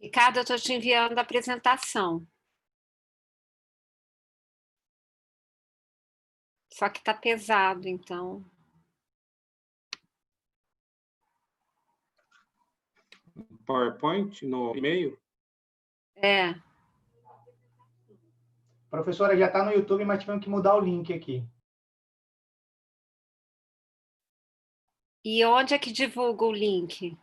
Ricardo, eu estou te enviando a apresentação. Só que está pesado, então. PowerPoint no e-mail? É. Professora, já está no YouTube, mas tivemos que mudar o link aqui. E onde é que divulga o link?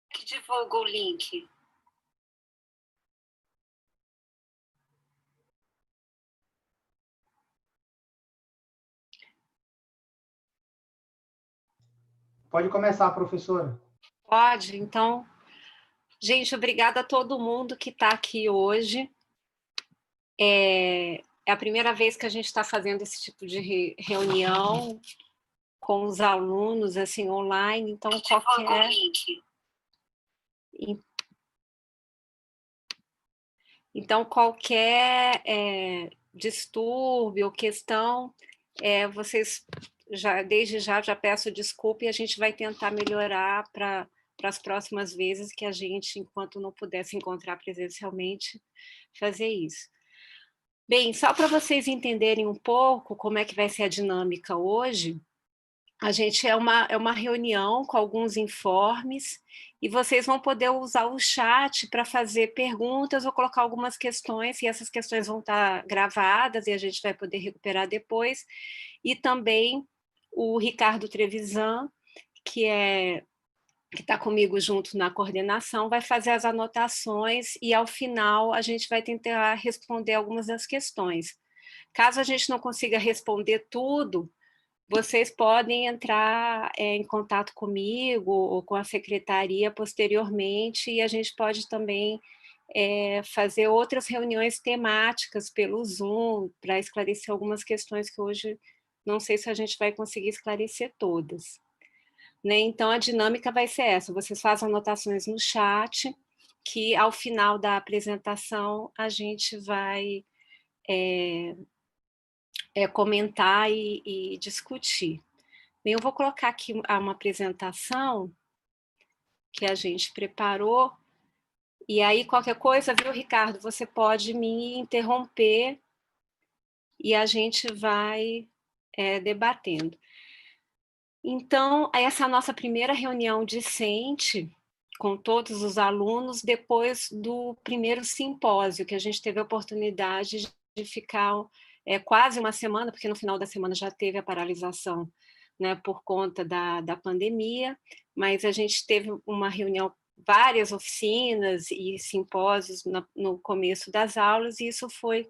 Que divulga o link? Pode começar, professora. Pode, então. Gente, obrigada a todo mundo que está aqui hoje. É a primeira vez que a gente está fazendo esse tipo de reunião com os alunos, assim, online, então qualquer... Então, qualquer distúrbio ou questão, vocês, desde já peço desculpa e a gente vai tentar melhorar para as próximas vezes que a gente, enquanto não puder se encontrar presencialmente, fazer isso. Bem, só para vocês entenderem um pouco como é que vai ser a dinâmica hoje, a gente é uma reunião com alguns informes e vocês vão poder usar o chat para fazer perguntas ou colocar algumas questões, e essas questões vão estar gravadas e a gente vai poder recuperar depois. E também o Ricardo Trevisan, que está comigo junto na coordenação, vai fazer as anotações e, ao final, a gente vai tentar responder algumas das questões. Caso a gente não consiga responder tudo, vocês podem entrar em contato comigo ou com a secretaria posteriormente, e a gente pode também fazer outras reuniões temáticas pelo Zoom, para esclarecer algumas questões que hoje não sei se a gente vai conseguir esclarecer todas. Né? Então, a dinâmica vai ser essa: vocês fazem anotações no chat, que ao final da apresentação a gente vai comentar e discutir. Bem, eu vou colocar aqui uma apresentação que a gente preparou, e aí qualquer coisa, viu, Ricardo, você pode me interromper e a gente vai debatendo. Então, essa é a nossa primeira reunião discente com todos os alunos, depois do primeiro simpósio, que a gente teve a oportunidade de ficar quase uma semana, porque no final da semana já teve a paralisação, né, por conta da pandemia, mas a gente teve uma reunião, várias oficinas e simpósios no começo das aulas, e isso foi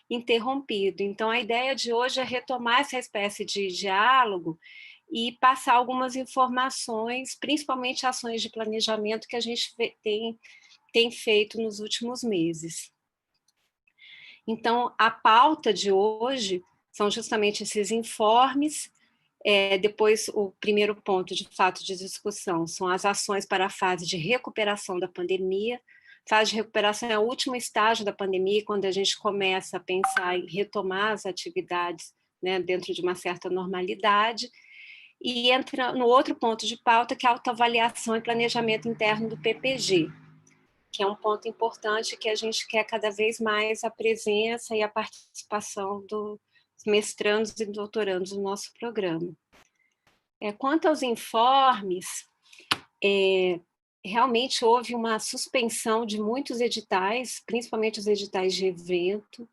interrompido. Então, a ideia de hoje é retomar essa espécie de diálogo e passar algumas informações, principalmente ações de planejamento que a gente tem feito nos últimos meses. Então, a pauta de hoje são justamente esses informes. Depois, o primeiro ponto, de fato, de discussão são as ações para a fase de recuperação da pandemia. Fase de recuperação é o último estágio da pandemia, quando a gente começa a pensar em retomar as atividades, né, dentro de uma certa normalidade. E entra no outro ponto de pauta, que é a autoavaliação e planejamento interno do PPG, que é um ponto importante, que a gente quer cada vez mais a presença e a participação dos mestrandos e doutorandos no nosso programa. Quanto aos informes, realmente houve uma suspensão de muitos editais, principalmente os editais de evento,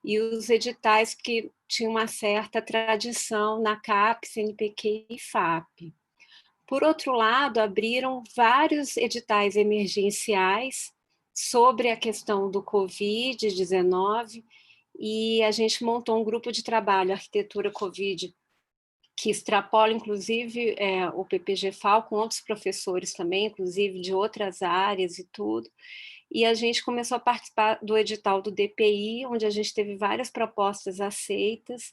e os editais que tinham uma certa tradição na CAPES, CNPq e FAP. Por outro lado, abriram vários editais emergenciais sobre a questão do Covid-19, e a gente montou um grupo de trabalho, Arquitetura Covid, que extrapola, inclusive, o PPG-FAL, com outros professores também, inclusive de outras áreas e tudo. e a gente começou a participar do edital do DPI, onde a gente teve várias propostas aceitas,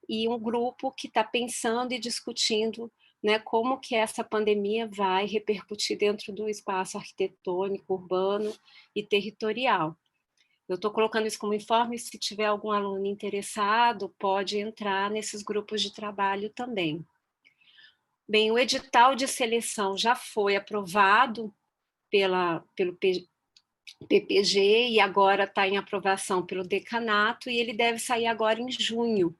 e um grupo que está pensando e discutindo, né, como que essa pandemia vai repercutir dentro do espaço arquitetônico, urbano e territorial. Eu estou colocando isso como informe, se tiver algum aluno interessado, pode entrar nesses grupos de trabalho também. Bem, o edital de seleção já foi aprovado pelo PPG e agora está em aprovação pelo decanato, e ele deve sair agora em junho,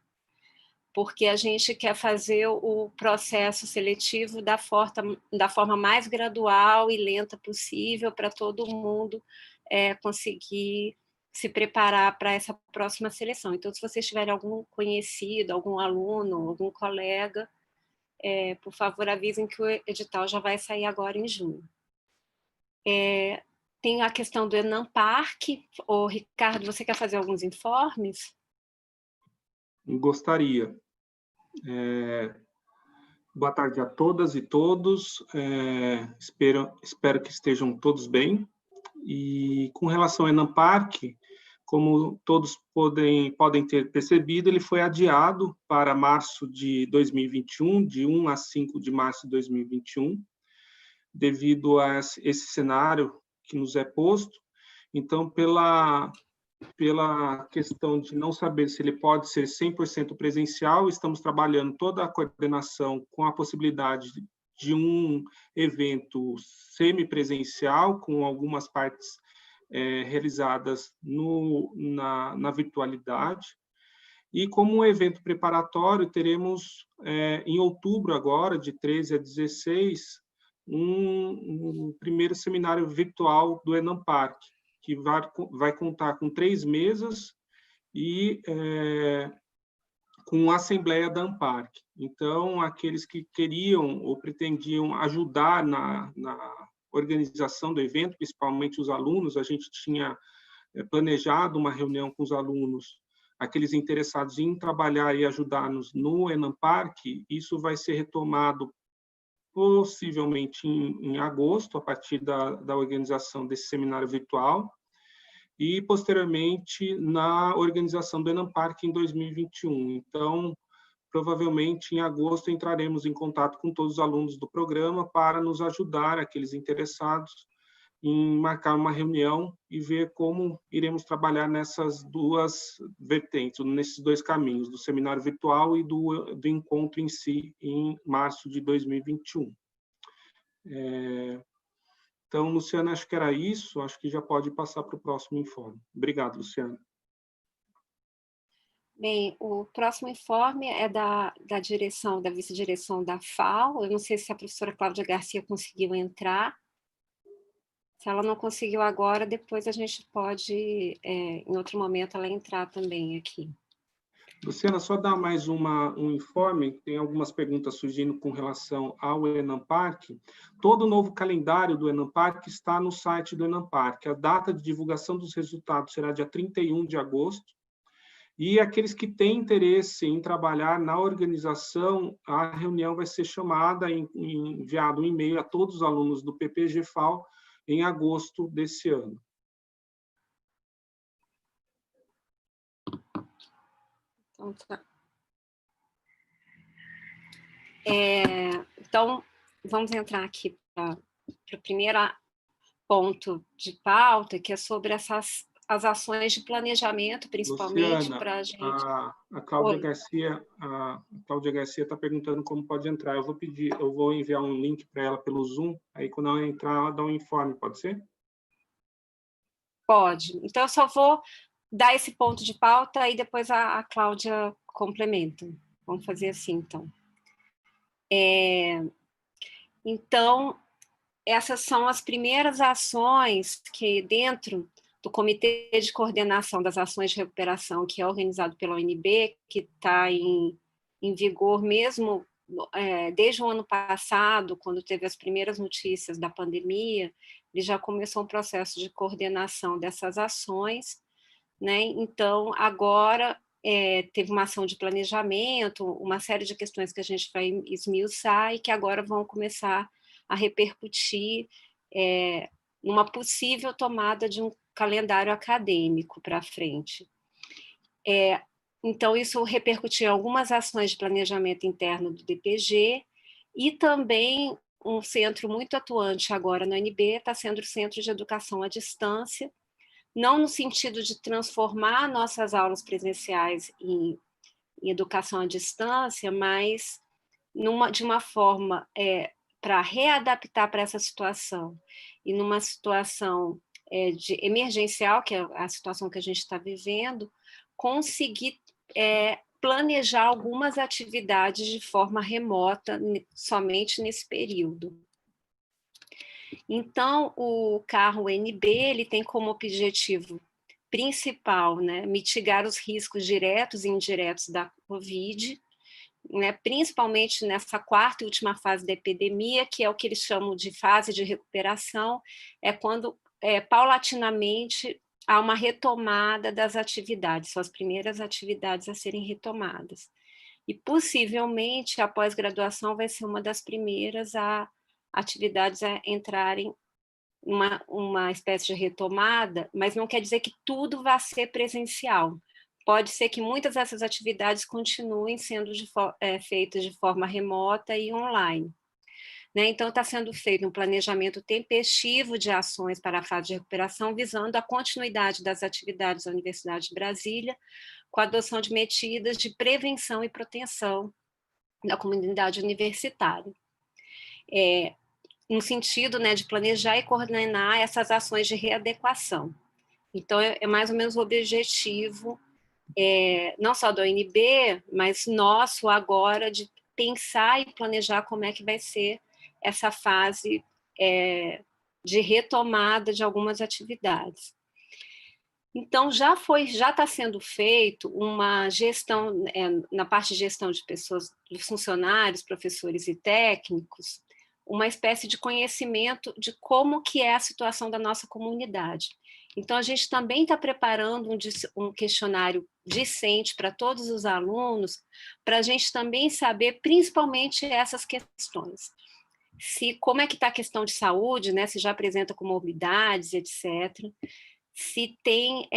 porque a gente quer fazer o processo seletivo da forma mais gradual e lenta possível, para todo mundo conseguir se preparar para essa próxima seleção. Então, se vocês tiverem algum conhecido, algum aluno, algum colega, por favor, avisem que o edital já vai sair agora em junho. Tem a questão do Enamparc. Ô, Ricardo, você quer fazer alguns informes? Gostaria. Boa tarde a todas e todos. Espero que estejam todos bem. E com relação ao Enamparc, como todos podem ter percebido, ele foi adiado para março de 2021, de 1 a 5 de março de 2021, devido a esse cenário que nos é posto. Então, pela questão de não saber se ele pode ser 100% presencial, estamos trabalhando toda a coordenação com a possibilidade de um evento semipresencial, com algumas partes realizadas na virtualidade. E como um evento preparatório, teremos em outubro agora, de 13 a 16, um primeiro seminário virtual do Enamparc, que vai contar com 3 mesas e com a assembleia da Amparc. Então, aqueles que queriam ou pretendiam ajudar na organização do evento, principalmente os alunos, a gente tinha planejado uma reunião com os alunos, aqueles interessados em trabalhar e ajudar-nos no Enamparc. Isso vai ser retomado possivelmente em agosto, a partir da organização desse seminário virtual, e, posteriormente, na organização do Enamparc em 2021. Então, provavelmente, em agosto, entraremos em contato com todos os alunos do programa para nos ajudar, aqueles interessados, em marcar uma reunião e ver como iremos trabalhar nessas duas vertentes, nesses 2 caminhos, do seminário virtual e do encontro em si, em março de 2021. Então, Luciana, acho que era isso. Acho que já pode passar para o próximo informe. Obrigado, Luciana. Bem, o próximo informe é da direção, da vice-direção da FAO. Eu não sei se a professora Cláudia Garcia conseguiu entrar. Se ela não conseguiu agora, depois a gente pode, em outro momento, ela entrar também aqui. Luciana, só dar mais um informe, tem algumas perguntas surgindo com relação ao Enamparc. Todo o novo calendário do Enamparc está no site do Enamparc. A data de divulgação dos resultados será dia 31 de agosto. E aqueles que têm interesse em trabalhar na organização, a reunião vai ser chamada, enviado um e-mail a todos os alunos do PPG-FAO em agosto desse ano. Então, tá. Então, vamos entrar aqui para o primeiro ponto de pauta, que é sobre as ações de planejamento, principalmente para a gente. A Cláudia Garcia está perguntando como pode entrar. Eu vou enviar um link para ela pelo Zoom, aí quando ela entrar, ela dá um informe, pode ser? Pode. Então, eu só vou dar esse ponto de pauta e depois a Cláudia complementa. Vamos fazer assim, então. Então, essas são as primeiras ações que, dentro do Comitê de Coordenação das Ações de Recuperação, que é organizado pela ONB, que está em vigor mesmo desde o ano passado, quando teve as primeiras notícias da pandemia, ele já começou um processo de coordenação dessas ações, né? Então, agora teve uma ação de planejamento, uma série de questões que a gente vai esmiuçar e que agora vão começar a repercutir numa possível tomada de um calendário acadêmico para frente. Então, isso repercutiu em algumas ações de planejamento interno do DPG, e também um centro muito atuante agora no UNB está sendo o Centro de Educação à Distância, não no sentido de transformar nossas aulas presenciais em educação à distância, mas de uma forma para readaptar para essa situação, e numa situação de emergencial, que é a situação que a gente está vivendo, conseguir planejar algumas atividades de forma remota, somente nesse período. Então, o carro NB ele tem como objetivo principal, né, mitigar os riscos diretos e indiretos da Covid, né, principalmente nessa quarta e última fase da epidemia, que é o que eles chamam de fase de recuperação, é quando, paulatinamente, há uma retomada das atividades, são as primeiras atividades a serem retomadas. E, possivelmente, a pós-graduação vai ser uma das primeiras atividades a entrarem uma espécie de retomada, mas não quer dizer que tudo vai ser presencial. Pode ser que muitas dessas atividades continuem sendo feitas de forma remota e online. Né? Então, está sendo feito um planejamento tempestivo de ações para a fase de recuperação, visando a continuidade das atividades da Universidade de Brasília, com a adoção de medidas de prevenção e proteção da comunidade universitária. No sentido, né, de planejar e coordenar essas ações de readequação. Então, é mais ou menos o objetivo, não só da UNB, mas nosso agora, de pensar e planejar como é que vai ser essa fase de retomada de algumas atividades. Então, já está sendo feito uma gestão, na parte de gestão de pessoas, de funcionários, professores e técnicos, uma espécie de conhecimento de como que é a situação da nossa comunidade. Então, a gente também está preparando um questionário discente para todos os alunos, para a gente também saber, principalmente, essas questões. Como é que está a questão de saúde, né? Se já apresenta comorbidades, etc., se tem,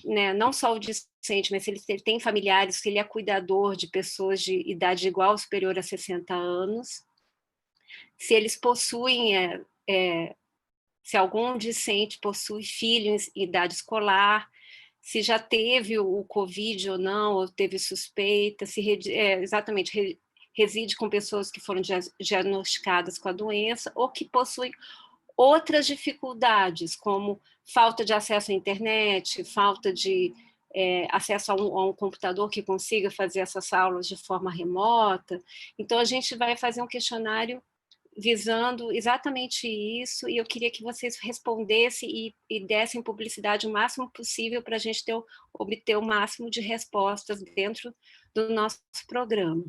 né, não só o discente, mas se ele tem familiares, se ele é cuidador de pessoas de idade igual ou superior a 60 anos, se eles possuem, se algum discente possui filhos em idade escolar, se já teve o Covid ou não, ou teve suspeita, se exatamente reside com pessoas que foram diagnosticadas com a doença, ou que possuem outras dificuldades, como falta de acesso à internet, falta de acesso a um computador que consiga fazer essas aulas de forma remota. Então, a gente vai fazer um questionário visando exatamente isso, e eu queria que vocês respondessem e dessem publicidade o máximo possível para a gente obter o máximo de respostas dentro do nosso programa.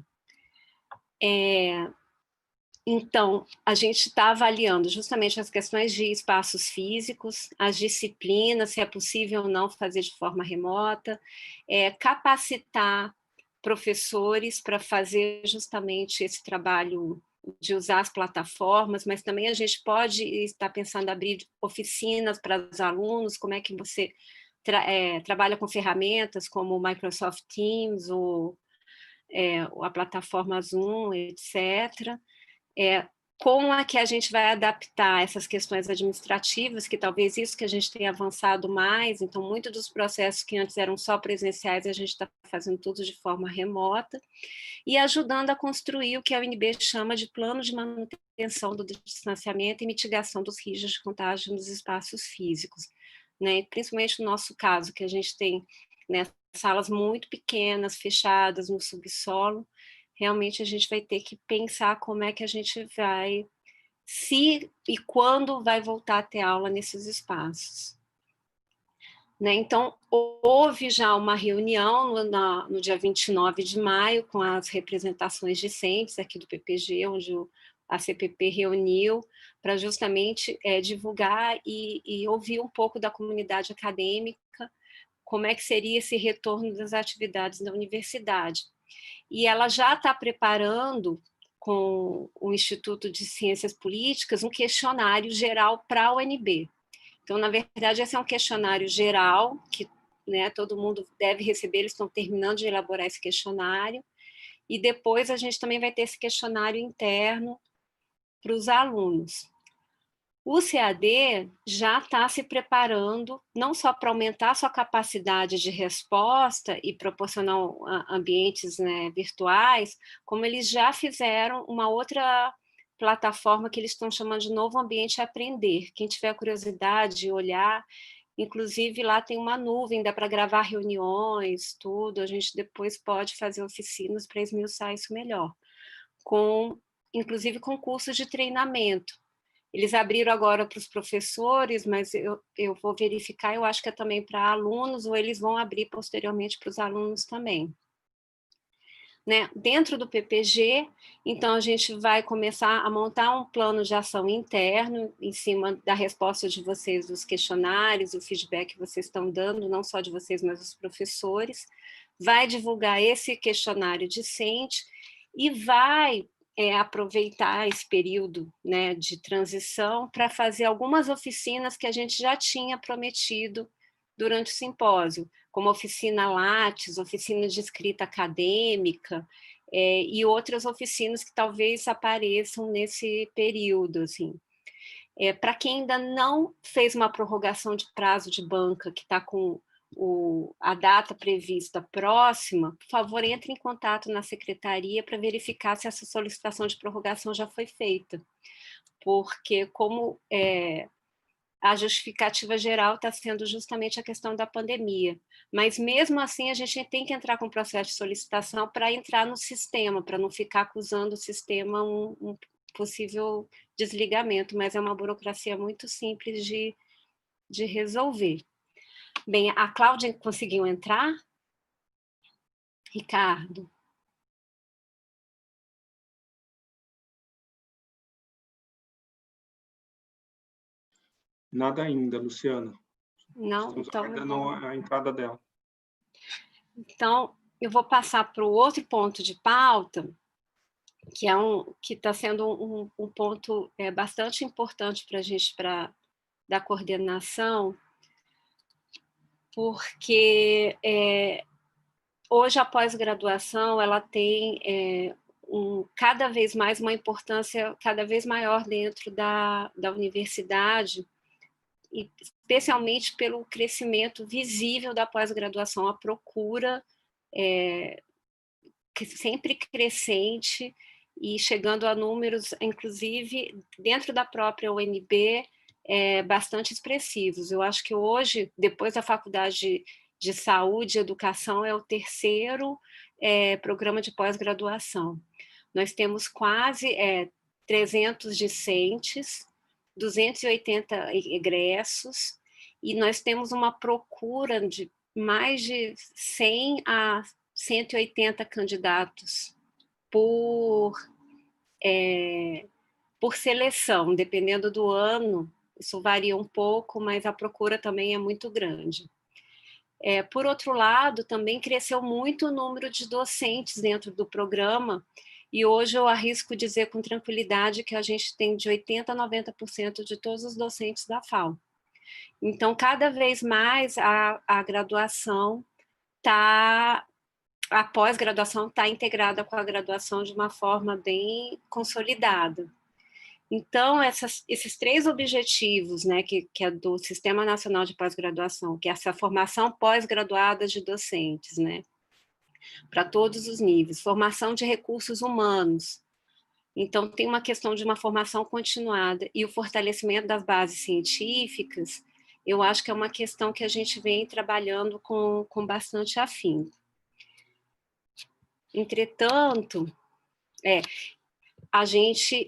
Então, a gente está avaliando justamente as questões de espaços físicos, as disciplinas, se é possível ou não fazer de forma remota, capacitar professores para fazer justamente esse trabalho de usar as plataformas, mas também a gente pode estar pensando em abrir oficinas para os alunos, como é que você trabalha com ferramentas como o Microsoft Teams, ou a plataforma Zoom, etc., como é que a gente vai adaptar essas questões administrativas, que talvez isso que a gente tenha avançado mais, então muitos dos processos que antes eram só presenciais, a gente está fazendo tudo de forma remota, e ajudando a construir o que a UNB chama de plano de manutenção do distanciamento e mitigação dos riscos de contágio nos espaços físicos, né? Principalmente no nosso caso, que a gente tem, né, salas muito pequenas, fechadas no subsolo. Realmente a gente vai ter que pensar como é que a gente vai, se e quando vai voltar a ter aula nesses espaços. Né? Então, houve já uma reunião no dia 29 de maio com as representações discentes aqui do PPG, onde a CPP reuniu para justamente divulgar e ouvir um pouco da comunidade acadêmica, como é que seria esse retorno das atividades da universidade. E ela já está preparando, com o Instituto de Ciências Políticas um questionário geral para a UNB. Então, na verdade, esse é um questionário geral que, né, todo mundo deve receber, eles estão terminando de elaborar esse questionário, e depois a gente também vai ter esse questionário interno para os alunos. O CAD já está se preparando, não só para aumentar a sua capacidade de resposta e proporcionar ambientes, né, virtuais, como eles já fizeram uma outra plataforma que eles estão chamando de Novo Ambiente Aprender. Quem tiver curiosidade de olhar, inclusive lá tem uma nuvem, dá para gravar reuniões, tudo, a gente depois pode fazer oficinas para esmiuçar isso melhor, inclusive com cursos de treinamento. Eles abriram agora para os professores, mas eu vou verificar, eu acho que é também para alunos, ou eles vão abrir posteriormente para os alunos também. Né? Dentro do PPG, então a gente vai começar a montar um plano de ação interno, em cima da resposta de vocês dos questionários, o feedback que vocês estão dando, não só de vocês, mas dos professores, vai divulgar esse questionário discente e vai aproveitar esse período, né, de transição para fazer algumas oficinas que a gente já tinha prometido durante o simpósio, como oficina Lattes, oficina de escrita acadêmica, e outras oficinas que talvez apareçam nesse período. Assim. Para quem ainda não fez uma prorrogação de prazo de banca, que está com a data prevista próxima, por favor, entre em contato na secretaria para verificar se essa solicitação de prorrogação já foi feita, porque como a justificativa geral está sendo justamente a questão da pandemia, mas mesmo assim a gente tem que entrar com o processo de solicitação para entrar no sistema, para não ficar acusando o sistema um possível desligamento, mas é uma burocracia muito simples de resolver. Bem, a Cláudia conseguiu entrar? Ricardo? Nada ainda, Luciana. Não? Estamos Então, aguardando a entrada dela. Então, eu vou passar para o outro ponto de pauta, que está sendo um ponto bastante importante para a gente, da coordenação, porque hoje a pós-graduação ela tem cada vez mais uma importância cada vez maior dentro da universidade, e especialmente pelo crescimento visível da pós-graduação, a procura sempre crescente e chegando a números, inclusive, dentro da própria UNB, bastante expressivos. Eu acho que hoje, depois da Faculdade de Saúde e Educação, é o terceiro programa de pós-graduação. Nós temos quase 300 discentes, 280 egressos, e nós temos uma procura de mais de 100 a 180 candidatos por seleção, dependendo do ano, isso varia um pouco, mas a procura também é muito grande. Por outro lado, também cresceu muito o número de docentes dentro do programa, e hoje eu arrisco dizer com tranquilidade que a gente tem de 80% a 90% de todos os docentes da FAO. Então, cada vez mais a graduação a pós-graduação está integrada com a graduação de uma forma bem consolidada. Então, esses três objetivos, né, que é do Sistema Nacional de Pós-Graduação, que é essa formação pós-graduada de docentes, né, para todos os níveis, formação de recursos humanos. Então, tem uma questão de uma formação continuada e o fortalecimento das bases científicas, eu acho que é uma questão que a gente vem trabalhando com bastante afinco. Entretanto, a gente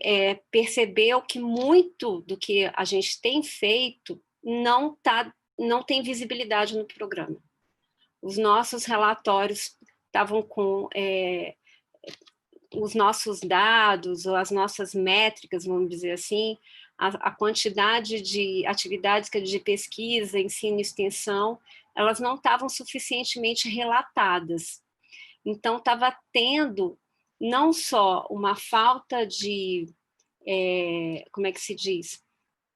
percebeu que muito do que a gente tem feito não tem visibilidade no programa. Os nossos relatórios estavam com os nossos dados, ou as nossas métricas, vamos dizer assim, a quantidade de atividades de pesquisa, ensino e extensão, elas não estavam suficientemente relatadas. Então, estava tendo não só uma falta de, como é que se diz,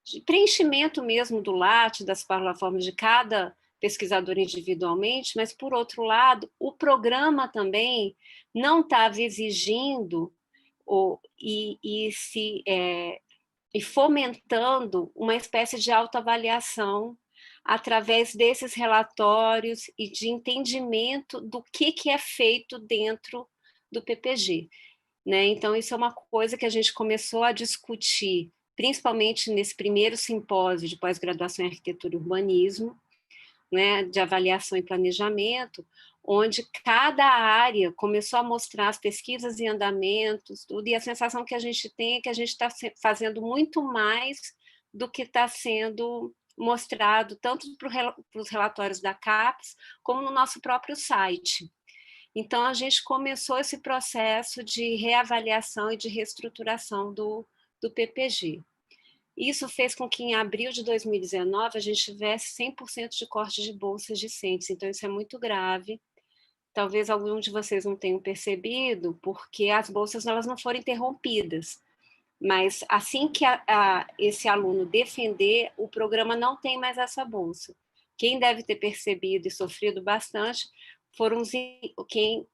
de preenchimento mesmo do latte, das plataformas de cada pesquisador individualmente, mas, por outro lado, o programa também não estava exigindo e fomentando uma espécie de autoavaliação através desses relatórios e de entendimento do que é feito dentro do PPG. Né? Então, isso é uma coisa que a gente começou a discutir, principalmente nesse primeiro simpósio de pós-graduação em arquitetura e urbanismo, né, de avaliação e planejamento, onde cada área começou a mostrar as pesquisas e andamentos, tudo, e a sensação que a gente tem é que a gente está fazendo muito mais do que está sendo mostrado, tanto para os relatórios da CAPES, como no nosso próprio site. Então, a gente começou esse processo de reavaliação e de reestruturação do PPG. Isso fez com que, em abril de 2019, a gente tivesse 100% de corte de bolsas discentes. Então, isso é muito grave. Talvez algum de vocês não tenham percebido, porque as bolsas elas não foram interrompidas. Mas, assim que esse aluno defender, o programa não tem mais essa bolsa. Quem deve ter percebido e sofrido bastante foram quem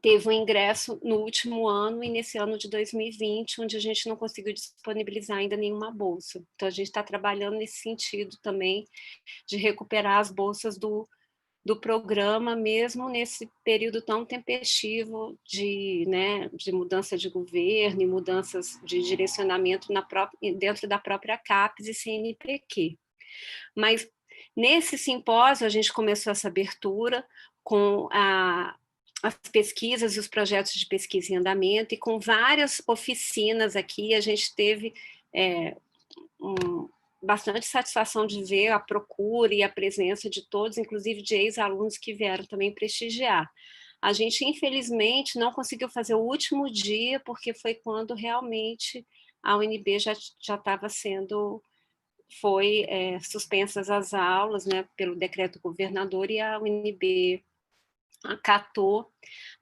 teve um ingresso no último ano e nesse ano de 2020, onde a gente não conseguiu disponibilizar ainda nenhuma bolsa. Então, a gente está trabalhando nesse sentido também, de recuperar as bolsas do programa, mesmo nesse período tão tempestivo de mudança de governo e mudanças de direcionamento dentro da própria CAPES e CNPq. Mas, nesse simpósio, a gente começou essa abertura com as pesquisas e os projetos de pesquisa em andamento, e com várias oficinas aqui, a gente teve bastante satisfação de ver a procura e a presença de todos, inclusive de ex-alunos que vieram também prestigiar. A gente, infelizmente, não conseguiu fazer o último dia, porque foi quando realmente a UNB já estava sendo... Foi suspensas as aulas, né, pelo decreto do governador, e a UNB acatou,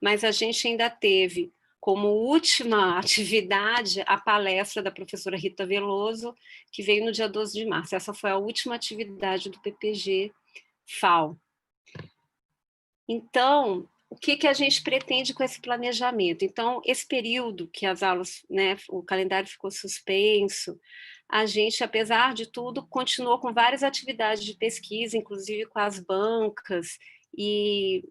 mas a gente ainda teve como última atividade a palestra da professora Rita Veloso, que veio no dia 12 de março. Essa foi a última atividade do PPG FAO. Então, o que a gente pretende com esse planejamento? Então, esse período que as aulas, né, o calendário ficou suspenso, a gente, apesar de tudo, continuou com várias atividades de pesquisa, inclusive com as bancas, e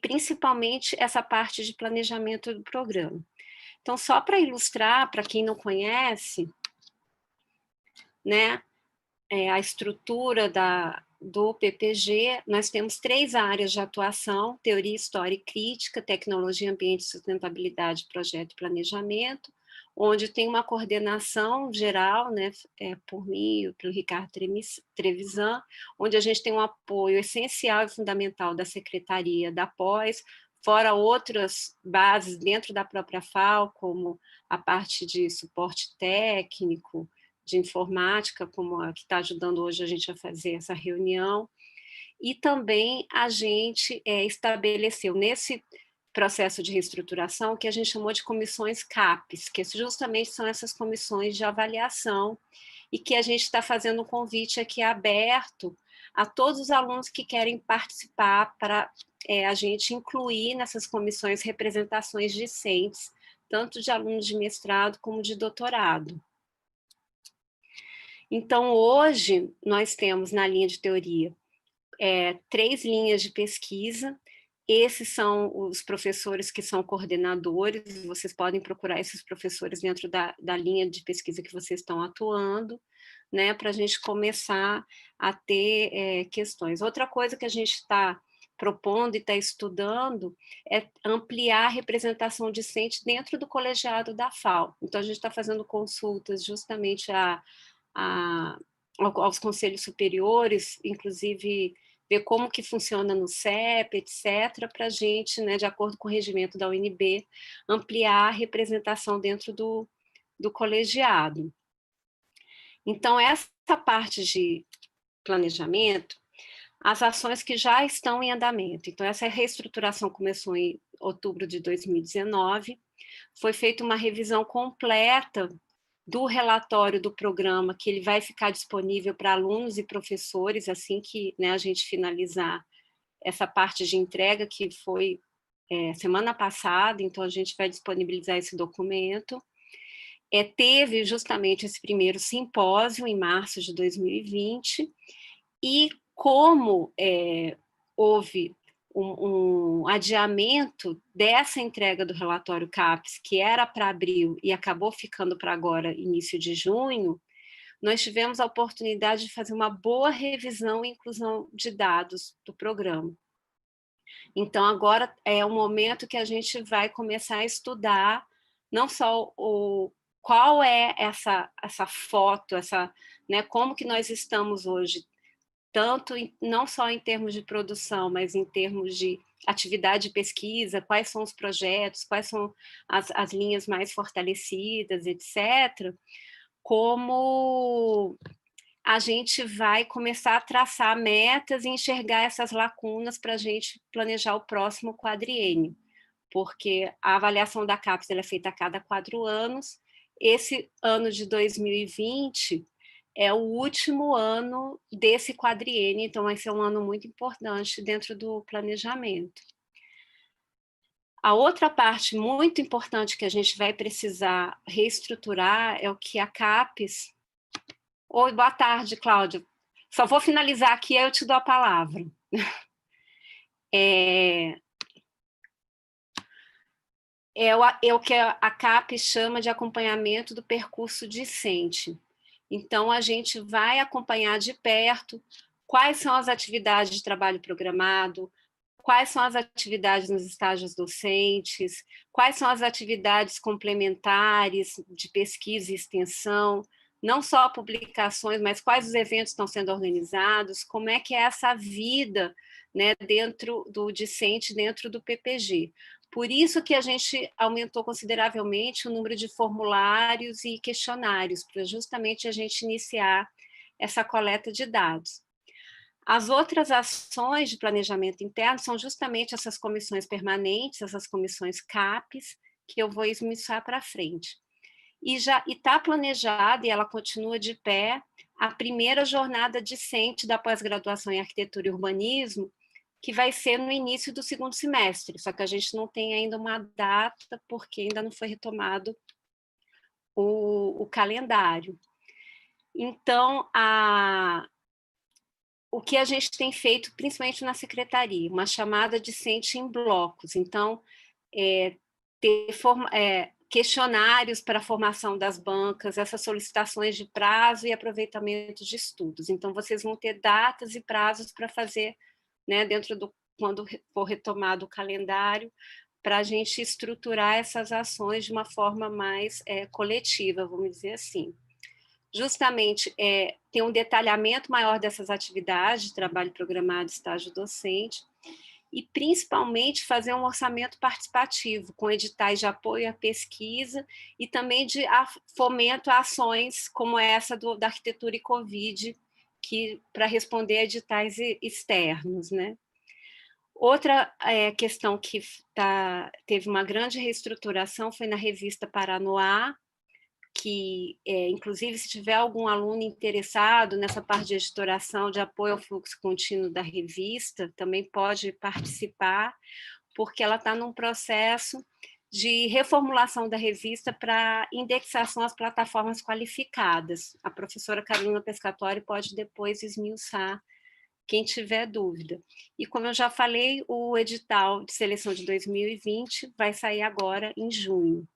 principalmente essa parte de planejamento do programa. Então, só para ilustrar, para quem não conhece, né, a estrutura do PPG, nós temos 3 áreas de atuação: teoria, história e crítica, tecnologia, ambiente, sustentabilidade, projeto e planejamento, onde tem uma coordenação geral, né, por mim e pelo Ricardo Trevisan, onde a gente tem um apoio essencial e fundamental da Secretaria da Pós, fora outras bases dentro da própria FAO, como a parte de suporte técnico, de informática, como a que está ajudando hoje a gente a fazer essa reunião. E também a gente estabeleceu nesse processo de reestruturação que a gente chamou de comissões CAPES, que justamente são essas comissões de avaliação, e que a gente está fazendo um convite aqui aberto a todos os alunos que querem participar, para a gente incluir nessas comissões representações discentes, tanto de alunos de mestrado como de doutorado. Então, hoje, nós temos na linha de teoria 3 linhas de pesquisa. Esses são os professores que são coordenadores, vocês podem procurar esses professores dentro da linha de pesquisa que vocês estão atuando, né, para a gente começar a ter questões. Outra coisa que a gente está propondo e está estudando é ampliar a representação discente dentro do colegiado da FAO. Então, a gente está fazendo consultas justamente aos conselhos superiores, inclusive ver como que funciona no CEP, etc., para a gente, né, de acordo com o regimento da UNB, ampliar a representação dentro do colegiado. Então, essa parte de planejamento, as ações que já estão em andamento. Então, essa reestruturação começou em outubro de 2019, foi feita uma revisão completa do relatório do programa, que ele vai ficar disponível para alunos e professores assim que, né, a gente finalizar essa parte de entrega, que foi semana passada, então a gente vai disponibilizar esse documento. Teve justamente esse primeiro simpósio em março de 2020, e como houve um adiamento dessa entrega do relatório CAPES, que era para abril e acabou ficando para agora, início de junho, nós tivemos a oportunidade de fazer uma boa revisão e inclusão de dados do programa. Então, agora é o momento que a gente vai começar a estudar não só qual é essa foto, né, como que nós estamos hoje, tanto não só em termos de produção, mas em termos de atividade de pesquisa, quais são os projetos, quais são as linhas mais fortalecidas, etc., como a gente vai começar a traçar metas e enxergar essas lacunas para a gente planejar o próximo quadriênio, porque a avaliação da CAPES é feita a cada 4 anos. Esse ano de 2020 é o último ano desse quadriênio, então vai ser um ano muito importante dentro do planejamento. A outra parte muito importante que a gente vai precisar reestruturar é o que a CAPES... Oi, boa tarde, Cláudia. Só vou finalizar aqui, aí eu te dou a palavra. É o que a CAPES chama de acompanhamento do percurso discente. Então, a gente vai acompanhar de perto quais são as atividades de trabalho programado, quais são as atividades nos estágios docentes, quais são as atividades complementares de pesquisa e extensão, não só publicações, mas quais os eventos estão sendo organizados, como é que é essa vida, né, dentro do discente, dentro do PPG. Por isso que a gente aumentou consideravelmente o número de formulários e questionários, para justamente a gente iniciar essa coleta de dados. As outras ações de planejamento interno são justamente essas comissões permanentes, essas comissões CAPES, que eu vou esmiuçar para frente. E está planejada, e ela continua de pé, a primeira jornada discente da pós-graduação em Arquitetura e Urbanismo, que vai ser no início do 2º semestre, só que a gente não tem ainda uma data, porque ainda não foi retomado o calendário. Então, o que a gente tem feito, principalmente na secretaria, uma chamada discente em blocos. Então, questionários para a formação das bancas, essas solicitações de prazo e aproveitamento de estudos. Então, vocês vão ter datas e prazos para fazer, né, quando for retomado o calendário, para a gente estruturar essas ações de uma forma mais coletiva, vamos dizer assim. Justamente tem um detalhamento maior dessas atividades de trabalho programado, estágio docente, e principalmente fazer um orçamento participativo, com editais de apoio à pesquisa e também de fomento a ações como essa da arquitetura e Covid, para responder a editais externos, né? Outra questão que teve uma grande reestruturação foi na revista Paranoá, que, inclusive, se tiver algum aluno interessado nessa parte de editoração, de apoio ao fluxo contínuo da revista, também pode participar, porque ela está num processo de reformulação da revista para indexação às plataformas qualificadas. A professora Carolina Pescatori pode depois esmiuçar, quem tiver dúvida. E, como eu já falei, o edital de seleção de 2020 vai sair agora em junho.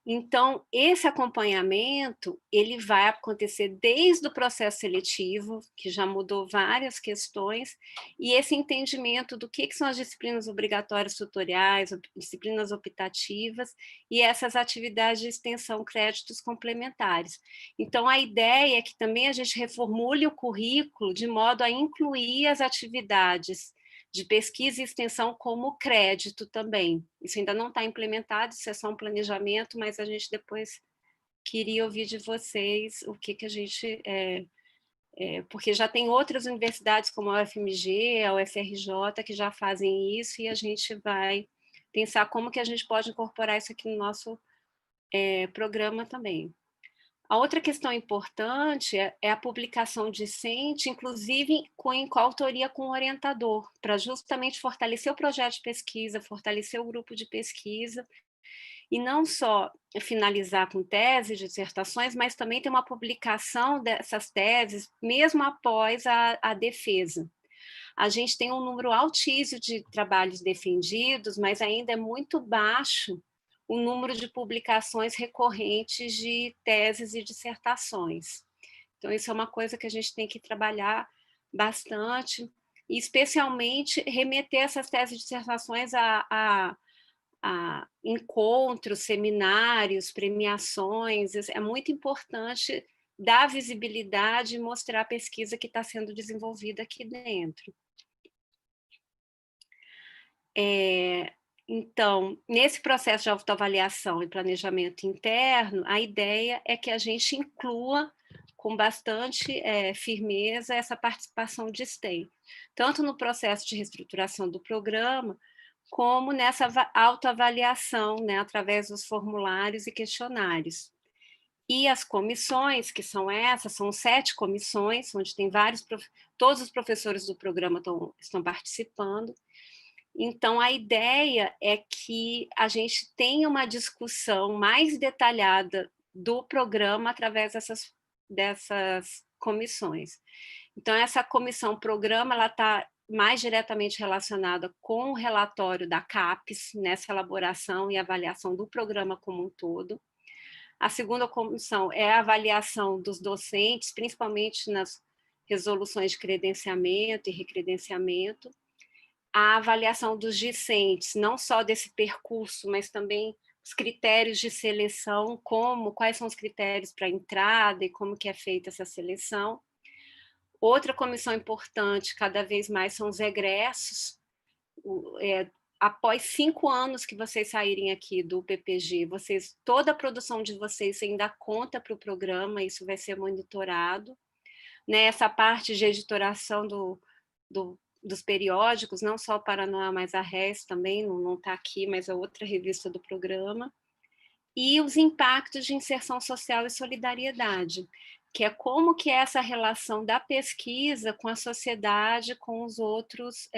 Então, esse acompanhamento, ele vai acontecer desde o processo seletivo, que já mudou várias questões, e esse entendimento do que são as disciplinas obrigatórias tutoriais, disciplinas optativas, e essas atividades de extensão, créditos complementares. Então, a ideia é que também a gente reformule o currículo de modo a incluir as atividades de pesquisa e extensão como crédito também. Isso ainda não está implementado, isso é só um planejamento, mas a gente depois queria ouvir de vocês o que a gente... porque já tem outras universidades como a UFMG, a UFRJ, que já fazem isso, e a gente vai pensar como que a gente pode incorporar isso aqui no nosso programa também. A outra questão importante é a publicação discente, inclusive em coautoria com o orientador, para justamente fortalecer o projeto de pesquisa, fortalecer o grupo de pesquisa, e não só finalizar com teses, dissertações, mas também ter uma publicação dessas teses, mesmo após a defesa. A gente tem um número altíssimo de trabalhos defendidos, mas ainda é muito baixo o número de publicações recorrentes de teses e dissertações. Então, isso é uma coisa que a gente tem que trabalhar bastante, e especialmente remeter essas teses e dissertações a encontros, seminários, premiações. É muito importante dar visibilidade e mostrar a pesquisa que está sendo desenvolvida aqui dentro. Então, nesse processo de autoavaliação e planejamento interno, a ideia é que a gente inclua com bastante firmeza essa participação de STEM, tanto no processo de reestruturação do programa, como nessa autoavaliação, né, através dos formulários e questionários. E as comissões, que são 7 comissões, onde tem todos os professores do programa estão participando. Então, a ideia é que a gente tenha uma discussão mais detalhada do programa através dessas comissões. Então, essa comissão programa, ela está mais diretamente relacionada com o relatório da CAPES, nessa elaboração e avaliação do programa como um todo. A segunda comissão é a avaliação dos docentes, principalmente nas resoluções de credenciamento e recredenciamento. A avaliação dos discentes, não só desse percurso, mas também os critérios de seleção, quais são os critérios para entrada e como que é feita essa seleção. Outra comissão importante, cada vez mais, são os egressos. Após 5 anos que vocês saírem aqui do PPG, toda a produção de vocês ainda conta para o programa, isso vai ser monitorado. Essa parte de editoração dos periódicos, não só o Paranoá, mas a RES também, não está aqui, mas é outra revista do programa. E os impactos de inserção social e solidariedade, que é como que é essa relação da pesquisa com a sociedade, com os outros,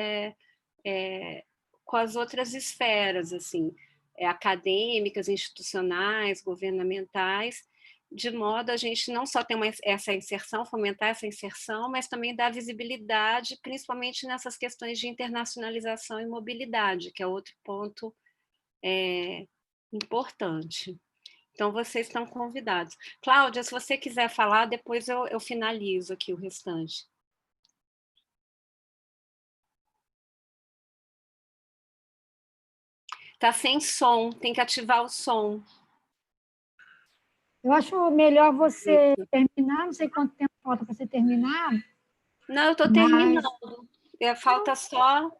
com as outras esferas, assim, acadêmicas, institucionais, governamentais, de modo a gente não só ter essa inserção, fomentar essa inserção, mas também dar visibilidade, principalmente nessas questões de internacionalização e mobilidade, que é outro ponto importante. Então, vocês estão convidados. Cláudia, se você quiser falar, depois eu finalizo aqui o restante. Está sem som, tem que ativar o som. Eu acho melhor você terminar, não sei quanto tempo falta para você terminar. Não, eu estou terminando. Falta só...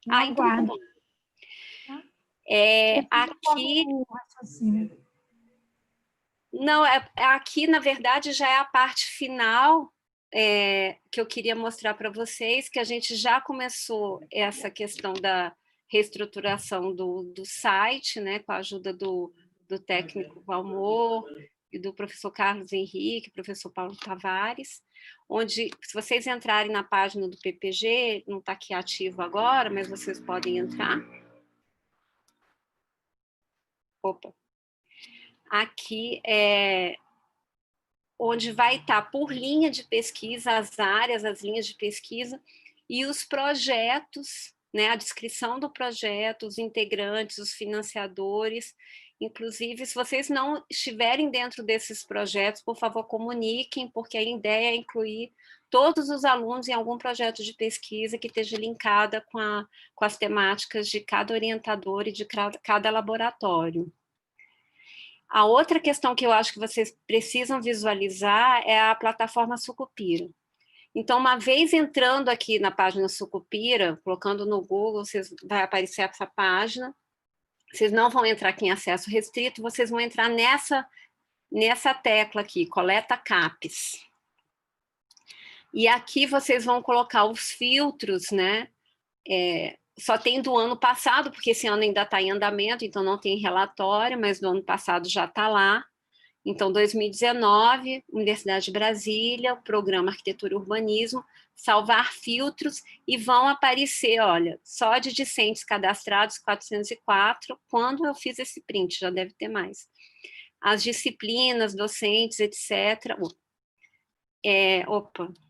então tá bom. Aqui... Não, aqui, na verdade, já é a parte final que eu queria mostrar para vocês, que a gente já começou essa questão da reestruturação do site, né, com a ajuda do técnico Valmor e do professor Carlos Henrique, professor Paulo Tavares, onde, se vocês entrarem na página do PPG, não está aqui ativo agora, mas vocês podem entrar. Opa! Aqui é onde vai estar por linha de pesquisa, as áreas, as linhas de pesquisa e os projetos, né, a descrição do projeto, os integrantes, os financiadores. Inclusive, se vocês não estiverem dentro desses projetos, por favor, comuniquem, porque a ideia é incluir todos os alunos em algum projeto de pesquisa que esteja linkada com as temáticas de cada orientador e de cada laboratório. A outra questão que eu acho que vocês precisam visualizar é a plataforma Sucupira. Então, uma vez entrando aqui na página Sucupira, colocando no Google, vai aparecer essa página. Vocês não vão entrar aqui em acesso restrito, vocês vão entrar nessa tecla aqui, coleta CAPES. E aqui vocês vão colocar os filtros, né? só tem do ano passado, porque esse ano ainda está em andamento, então não tem relatório, mas do ano passado já está lá. Então, 2019, Universidade de Brasília, Programa Arquitetura e Urbanismo, salvar filtros, e vão aparecer, olha, só de discentes cadastrados 404, quando eu fiz esse print, já deve ter mais. As disciplinas, docentes, etc.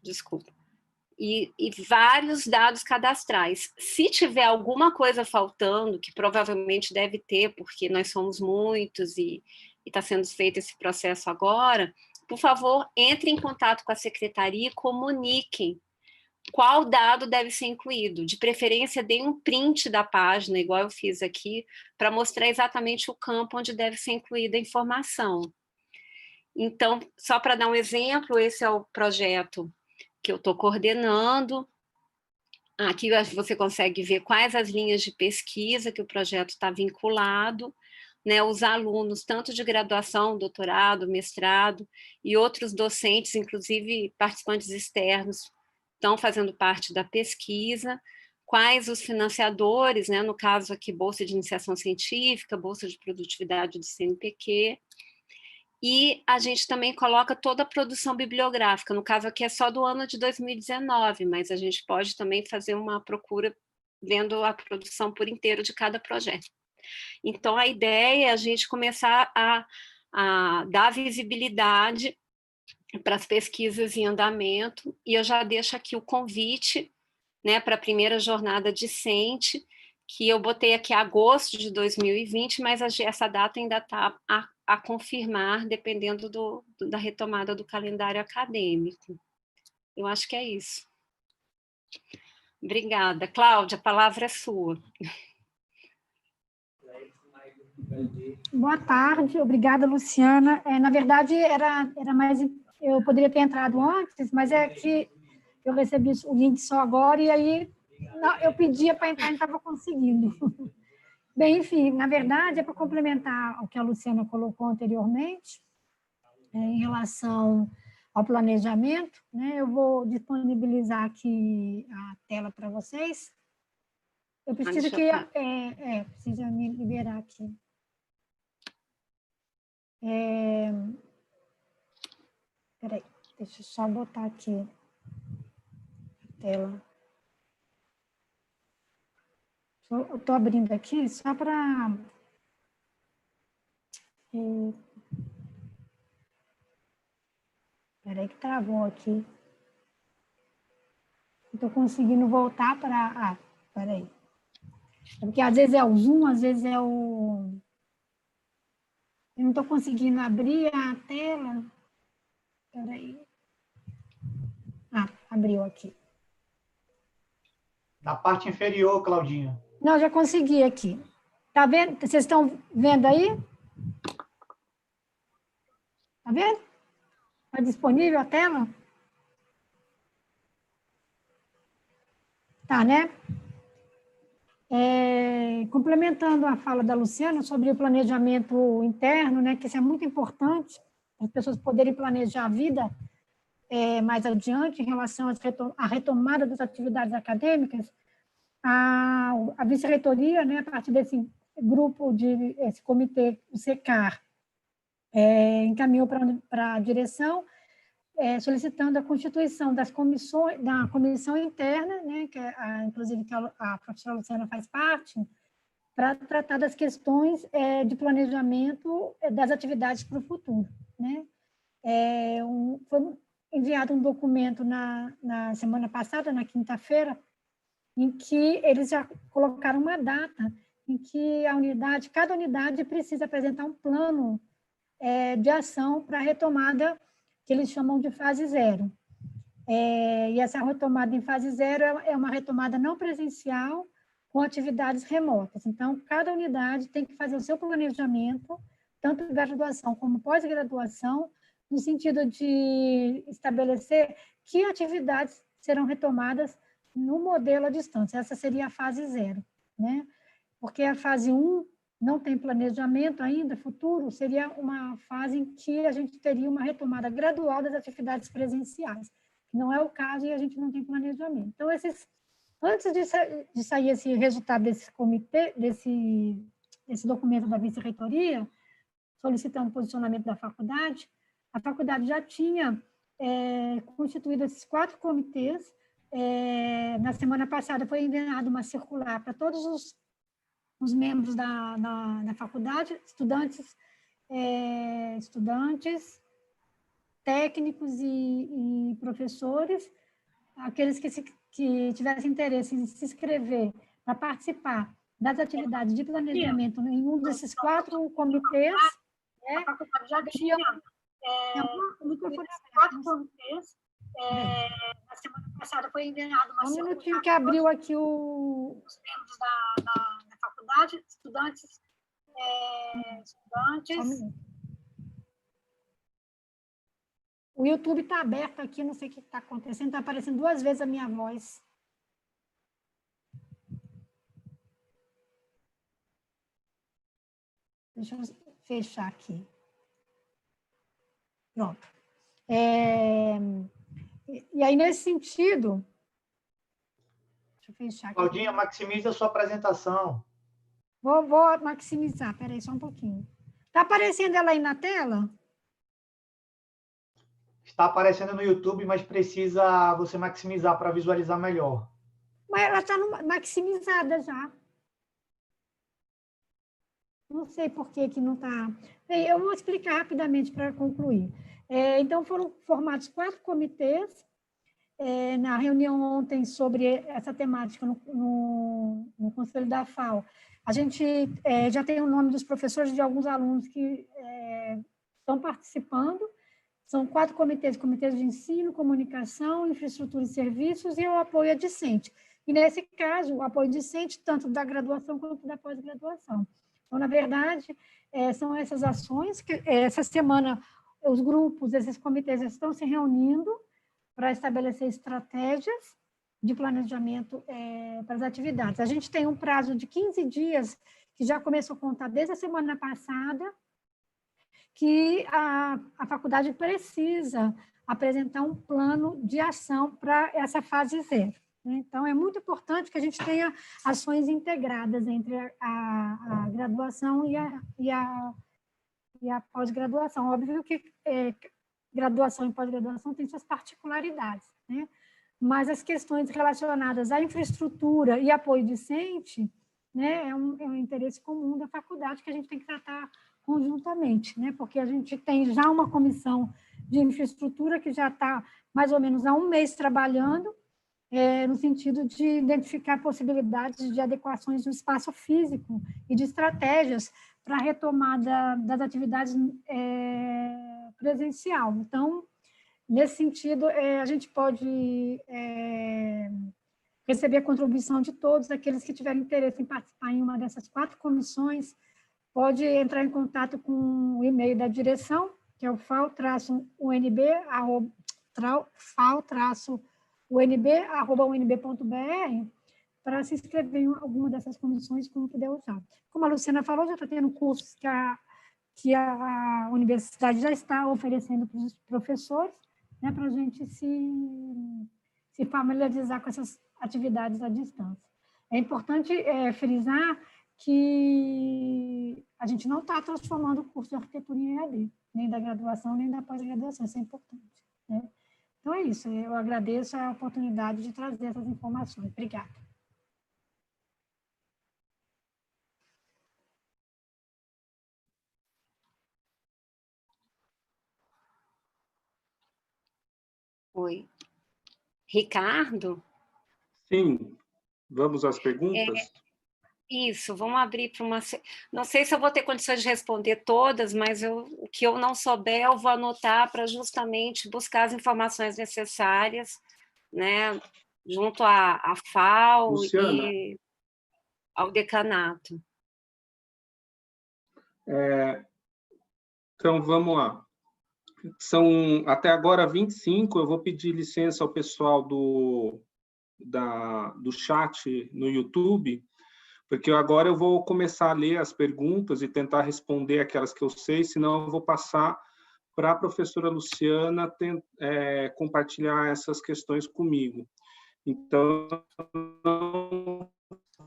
Desculpa. E vários dados cadastrais. Se tiver alguma coisa faltando, que provavelmente deve ter, porque nós somos muitos e está sendo feito esse processo agora, por favor, entre em contato com a secretaria e comuniquem qual dado deve ser incluído. De preferência, deem um print da página, igual eu fiz aqui, para mostrar exatamente o campo onde deve ser incluída a informação. Então, só para dar um exemplo, esse é o projeto que eu estou coordenando. Aqui você consegue ver quais as linhas de pesquisa que o projeto está vinculado, né? Os alunos, tanto de graduação, doutorado, mestrado, e outros docentes, inclusive participantes externos, estão fazendo parte da pesquisa, quais os financiadores, né? No caso aqui, Bolsa de Iniciação Científica, Bolsa de Produtividade do CNPq, e a gente também coloca toda a produção bibliográfica, no caso aqui é só do ano de 2019, mas a gente pode também fazer uma procura vendo a produção por inteiro de cada projeto. Então, a ideia é a gente começar a dar visibilidade para as pesquisas em andamento, e eu já deixo aqui o convite, né, para a primeira jornada discente, que eu botei aqui agosto de 2020, mas essa data ainda está a confirmar, dependendo da retomada do calendário acadêmico. Eu acho que é isso. Obrigada. Cláudia, a palavra é sua. Boa tarde, obrigada, Luciana. Na verdade, era mais... Eu poderia ter entrado antes, mas é que eu recebi o link só agora, e aí eu pedia para entrar e não estava conseguindo. Bem, enfim, na verdade, é para complementar o que a Luciana colocou anteriormente, em relação ao planejamento, né? Eu vou disponibilizar aqui a tela para vocês. Eu preciso precisa me liberar aqui. Peraí, deixa eu só botar aqui a tela. Eu estou abrindo aqui só para... Peraí que travou aqui. Estou conseguindo voltar para... Peraí. Porque às vezes é o Zoom, às vezes é o... Eu não estou conseguindo abrir a tela. Peraí. Abriu aqui. Na parte inferior, Claudinha. Não, já consegui aqui. Tá vendo? Vocês estão vendo aí? Tá vendo? Está disponível a tela? Tá, né? Complementando a fala da Luciana sobre o planejamento interno, né, que isso é muito importante, as pessoas poderem planejar a vida mais adiante em relação à retomada das atividades acadêmicas. A vice-reitoria, né, a partir desse grupo, esse comitê, o SECAR, encaminhou para a direção, solicitando a constituição da comissão interna, né, que inclusive que a professora Luciana faz parte, para tratar das questões de planejamento das atividades para o futuro, né? Foi enviado um documento na semana passada, na quinta-feira, em que eles já colocaram uma data em que cada unidade precisa apresentar um plano de ação para a retomada, que eles chamam de fase zero. E essa retomada em fase zero é uma retomada não presencial com atividades remotas. Então, cada unidade tem que fazer o seu planejamento, tanto graduação como pós-graduação, no sentido de estabelecer que atividades serão retomadas no modelo à distância. Essa seria a fase zero, né? Porque a fase 1 não tem planejamento ainda, futuro, seria uma fase em que a gente teria uma retomada gradual das atividades presenciais. Não é o caso e a gente não tem planejamento. Então, esses Antes de sair esse resultado desse comitê, desse documento da vice-reitoria, solicitando o posicionamento da faculdade, a faculdade já tinha constituído esses 4 comitês. Na semana passada foi enviada uma circular para todos os membros da faculdade, estudantes, técnicos e professores, aqueles que tivessem interesse em se inscrever para participar das atividades de planejamento em um desses 4 comitês, a faculdade já tinha na semana passada foi enviado uma circular. Um minutinho que abriu aqui os membros da faculdade, estudantes. O YouTube está aberto aqui, não sei o que está acontecendo, está aparecendo 2 vezes a minha voz. Deixa eu fechar aqui. Pronto. E aí, nesse sentido... Deixa eu fechar aqui. Claudinha, maximiza a sua apresentação. Vou maximizar, peraí, só um pouquinho. Está aparecendo ela aí na tela? Está aparecendo no YouTube, mas precisa você maximizar para visualizar melhor. Mas ela está maximizada já. Não sei por que não está... Eu vou explicar rapidamente para concluir. Então, foram formados 4 comitês. Na reunião ontem sobre essa temática no Conselho da FAO, a gente já tem o nome dos professores e de alguns alunos que estão participando. São 4 comitês de ensino, comunicação, infraestrutura e serviços e o apoio a discente. E, nesse caso, o apoio discente, tanto da graduação quanto da pós-graduação. Então, na verdade, são essas ações que, essa semana, os grupos, esses comitês estão se reunindo para estabelecer estratégias de planejamento para as atividades. A gente tem um prazo de 15 dias, que já começou a contar desde a semana passada, que a faculdade precisa apresentar um plano de ação para essa fase 0. Então, é muito importante que a gente tenha ações integradas entre a graduação e a pós-graduação. Óbvio que graduação e pós-graduação têm suas particularidades, né? Mas as questões relacionadas à infraestrutura e apoio discente, né, é um interesse comum da faculdade que a gente tem que tratar conjuntamente, né? Porque a gente tem já uma comissão de infraestrutura que já está mais ou menos há um mês trabalhando, no sentido de identificar possibilidades de adequações do espaço físico e de estratégias para a retomada das atividades presencial. Então, nesse sentido, a gente pode receber a contribuição de todos aqueles que tiverem interesse em participar em uma dessas 4 comissões. Pode entrar em contato com o e-mail da direção, que é o fal-unb@unb.br, para se inscrever em alguma dessas comissões, como puder usar. Como a Luciana falou, já está tendo cursos que a universidade já está oferecendo para os professores, né, para a gente se familiarizar com essas atividades à distância. É importante frisar que a gente não está transformando o curso de arquitetura em EAD, nem da graduação, nem da pós-graduação, isso é importante, né? Então, é isso, eu agradeço a oportunidade de trazer essas informações. Obrigada. Oi. Ricardo? Sim, vamos às perguntas? Isso, vamos abrir para uma... Não sei se eu vou ter condições de responder todas, mas o que eu não souber, eu vou anotar para justamente buscar as informações necessárias, né, junto à FAO Luciana, e ao decanato. Então, vamos lá. São até agora 25, eu vou pedir licença ao pessoal do chat no YouTube, porque agora eu vou começar a ler as perguntas e tentar responder aquelas que eu sei, senão eu vou passar para a professora Luciana compartilhar essas questões comigo. Então, não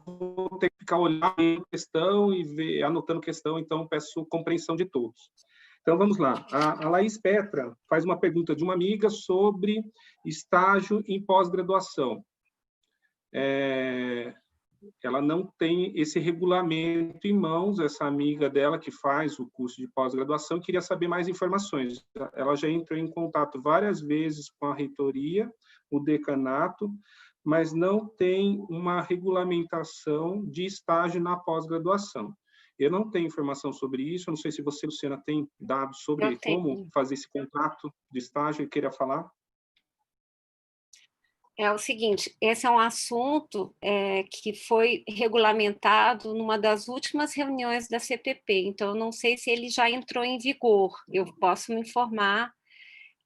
vou ter que ficar olhando a questão e anotando questão, então peço compreensão de todos. Então, vamos lá. A Laís Petra faz uma pergunta de uma amiga sobre estágio em pós-graduação. Ela não tem esse regulamento em mãos, essa amiga dela que faz o curso de pós-graduação, queria saber mais informações. Ela já entrou em contato várias vezes com a reitoria, o decanato, mas não tem uma regulamentação de estágio na pós-graduação. Eu não tenho informação sobre isso, eu não sei se você, Luciana, tem dados sobre como fazer esse contrato de estágio e queira falar. É o seguinte, esse é um assunto que foi regulamentado numa das últimas reuniões da CPP, então eu não sei se ele já entrou em vigor. Eu posso me informar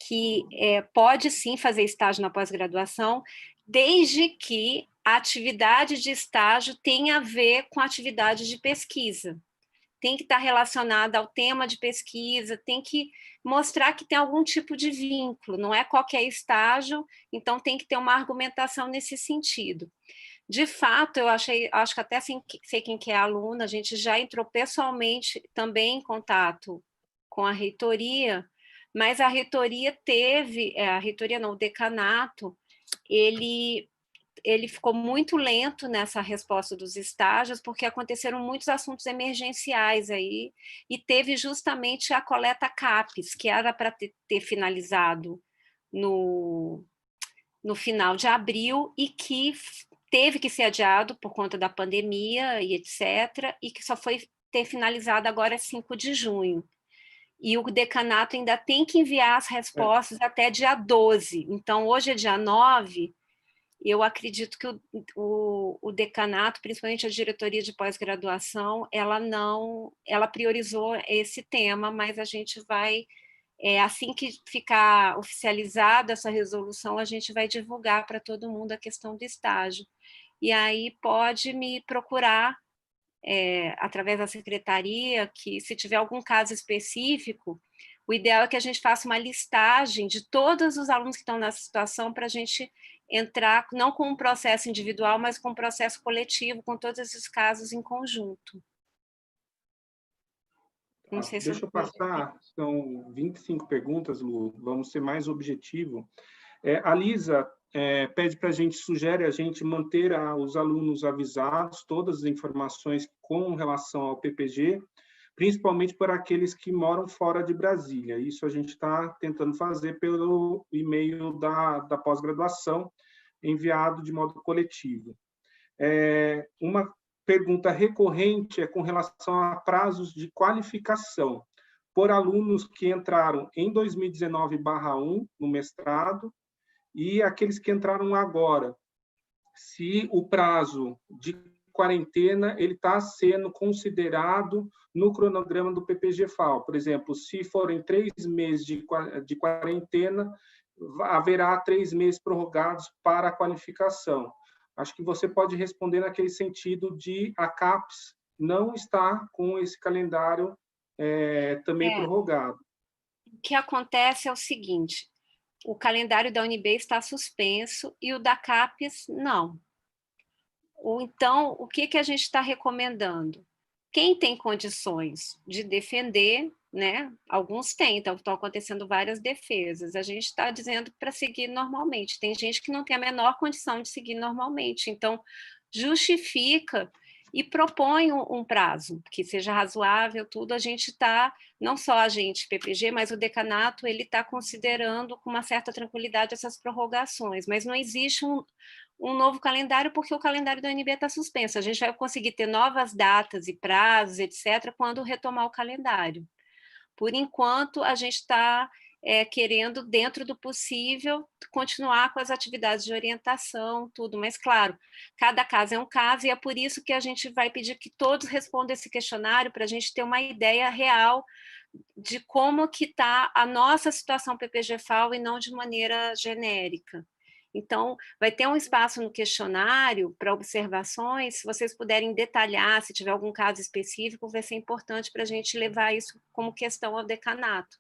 que pode sim fazer estágio na pós-graduação, desde que a atividade de estágio tenha a ver com a atividade de pesquisa. Tem que estar relacionada ao tema de pesquisa, tem que mostrar que tem algum tipo de vínculo, não é qualquer estágio, então tem que ter uma argumentação nesse sentido. De fato, acho que até sei quem que é a aluna, a gente já entrou pessoalmente também em contato com a reitoria, mas a reitoria o decanato, ele ficou muito lento nessa resposta dos estágios, porque aconteceram muitos assuntos emergenciais aí, e teve justamente a coleta CAPES, que era para ter finalizado no final de abril, e que teve que ser adiado por conta da pandemia e etc., e que só foi ter finalizado agora 5 de junho. E o decanato ainda tem que enviar as respostas até dia 12. Então, hoje é dia 9, eu acredito que o decanato, principalmente a diretoria de pós-graduação, ela priorizou esse tema, mas a gente vai, assim que ficar oficializada essa resolução, a gente vai divulgar para todo mundo a questão do estágio. E aí pode me procurar através da secretaria, que se tiver algum caso específico, o ideal é que a gente faça uma listagem de todos os alunos que estão nessa situação para a gente entrar, não com um processo individual, mas com um processo coletivo, com todos esses casos em conjunto. Não sei se Deixa eu passar, são 25 perguntas, Lu, vamos ser mais objetivo. A Lisa pede para a gente, sugere a gente manter os alunos avisados, todas as informações com relação ao PPG, principalmente por aqueles que moram fora de Brasília. Isso a gente está tentando fazer pelo e-mail da pós-graduação, enviado de modo coletivo. Uma pergunta recorrente é com relação a prazos de qualificação por alunos que entraram em 2019/1 no mestrado e aqueles que entraram agora. Se o prazo de quarentena ele está sendo considerado no cronograma do PPG-FAO. Por exemplo, se forem 3 meses de quarentena, haverá 3 meses prorrogados para a qualificação. Acho que você pode responder naquele sentido de a CAPES não está com esse calendário também prorrogado. O que acontece é o seguinte, o calendário da UNB está suspenso e o da CAPES não. Então, o que a gente está recomendando? Quem tem condições de defender, né? Alguns têm, então estão acontecendo várias defesas. A gente está dizendo para seguir normalmente. Tem gente que não tem a menor condição de seguir normalmente. Então, justifica e propõe um prazo que seja razoável, tudo. A gente está, não só a gente, PPG, mas o decanato, ele está considerando com uma certa tranquilidade essas prorrogações, mas não existe um novo calendário, porque o calendário da UNB está suspenso. A gente vai conseguir ter novas datas e prazos, etc., quando retomar o calendário. Por enquanto, a gente está querendo, dentro do possível, continuar com as atividades de orientação, tudo. Mas, claro, cada caso é um caso, e é por isso que a gente vai pedir que todos respondam esse questionário, para a gente ter uma ideia real de como que está a nossa situação PPG-FAO e não de maneira genérica. Então, vai ter um espaço no questionário para observações, se vocês puderem detalhar, se tiver algum caso específico, vai ser importante para a gente levar isso como questão ao decanato.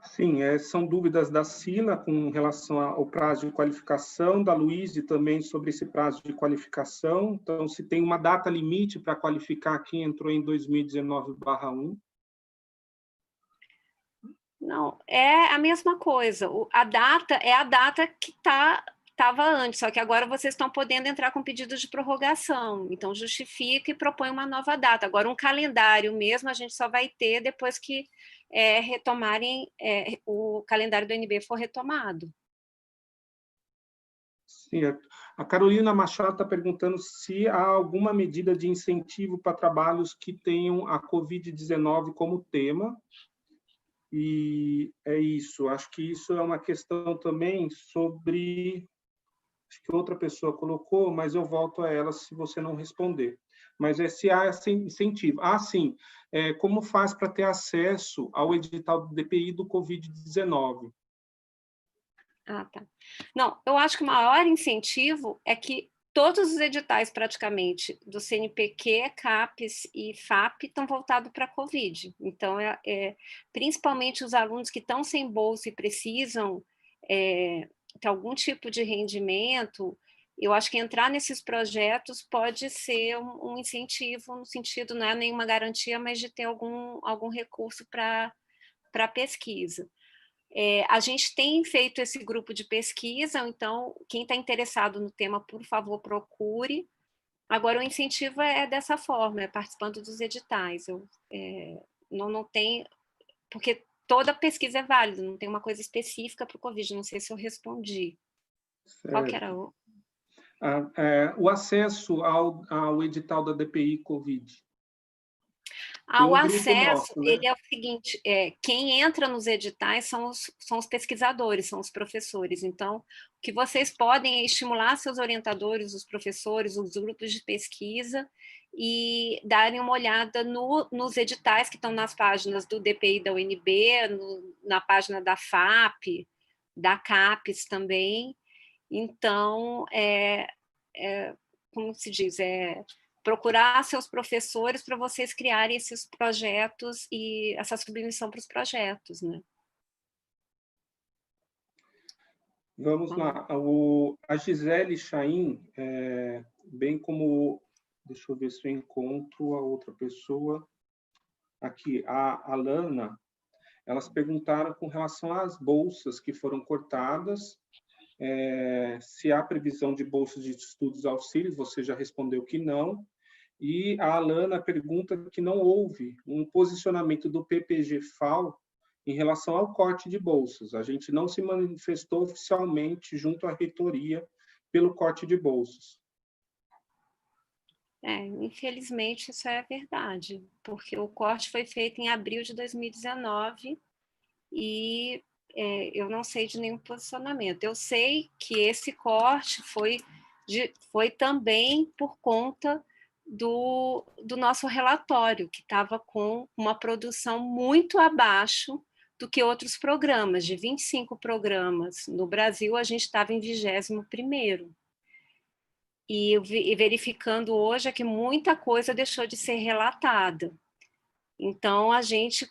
Sim, são dúvidas da Sila com relação ao prazo de qualificação, da Luíse também sobre esse prazo de qualificação. Então, se tem uma data limite para qualificar quem entrou em 2019/1. Não, é a mesma coisa. A data é a data que estava antes, só que agora vocês estão podendo entrar com pedido de prorrogação. Então, justifica e propõe uma nova data. Agora, um calendário mesmo, a gente só vai ter depois que retomarem, o calendário do NB for retomado. Sim, a Carolina Machado está perguntando se há alguma medida de incentivo para trabalhos que tenham a Covid-19 como tema. E é isso, acho que isso é uma questão também sobre... Acho que outra pessoa colocou, mas eu volto a ela se você não responder. Mas se há esse incentivo. Sim, como faz para ter acesso ao edital do DPI do Covid-19? Tá. Não, eu acho que o maior incentivo é que todos os editais, praticamente, do CNPq, CAPES e FAP estão voltados para a Covid. Então, principalmente os alunos que estão sem bolsa e precisam ter algum tipo de rendimento, eu acho que entrar nesses projetos pode ser um incentivo, no sentido, não é nenhuma garantia, mas de ter algum recurso para pesquisa. A gente tem feito esse grupo de pesquisa, então, quem está interessado no tema, por favor, procure. Agora, o incentivo é dessa forma, participando dos editais. Não tem... Porque toda pesquisa é válida, não tem uma coisa específica para o Covid, não sei se eu respondi. Certo. Qual que era o... O acesso ao edital da DPI Covid. O acesso, nosso, né? ele é o seguinte, quem entra nos editais são os pesquisadores, são os professores. Então, o que vocês podem é estimular seus orientadores, os professores, os grupos de pesquisa, e darem uma olhada nos editais que estão nas páginas do DPI da UNB, na página da FAP, da CAPES também. Então, como se diz, procurar seus professores para vocês criarem esses projetos e essa submissão para os projetos, né? Vamos lá. A Gisele Chaim, bem como... Deixa eu ver se eu encontro a outra pessoa. Aqui, a Alana, elas perguntaram com relação às bolsas que foram cortadas, se há previsão de bolsas de estudos auxílios, você já respondeu que não. E a Alana pergunta que não houve um posicionamento do PPG-FAO em relação ao corte de bolsas. A gente não se manifestou oficialmente junto à reitoria pelo corte de bolsas. Infelizmente, isso é verdade, porque o corte foi feito em abril de 2019 e eu não sei de nenhum posicionamento. Eu sei que esse corte foi também por conta do nosso relatório, que estava com uma produção muito abaixo do que outros programas. De 25 programas no Brasil, a gente estava em 21º. E verificando hoje é que muita coisa deixou de ser relatada. Então,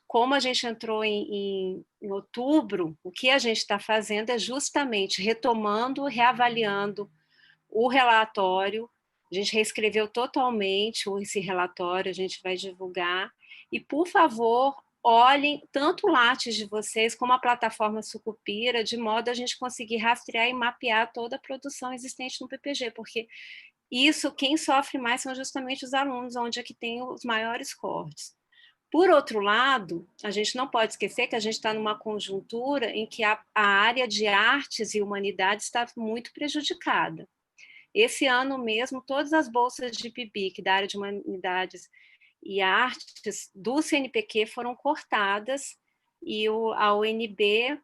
como a gente entrou em outubro, o que a gente está fazendo é justamente retomando, reavaliando o relatório. A gente reescreveu totalmente esse relatório, a gente vai divulgar. E, por favor, olhem tanto o Lattes de vocês como a plataforma Sucupira, de modo a gente conseguir rastrear e mapear toda a produção existente no PPG, porque quem sofre mais são justamente os alunos, onde é que tem os maiores cortes. Por outro lado, a gente não pode esquecer que a gente está numa conjuntura em que a área de artes e humanidades está muito prejudicada. Esse ano mesmo, todas as bolsas de PIBIC da área de humanidades e artes do CNPq foram cortadas e a UNB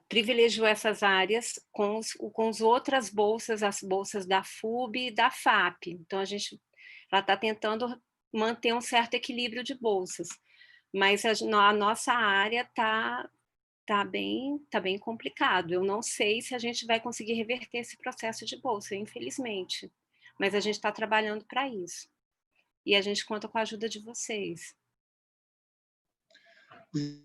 privilegiou essas áreas com as outras bolsas, as bolsas da FUB e da FAP. Então, ela está tentando manter um certo equilíbrio de bolsas, mas a nossa área tá bem complicado. Eu não sei se a gente vai conseguir reverter esse processo de bolsa, infelizmente, mas a gente está trabalhando para isso. E a gente conta com a ajuda de vocês.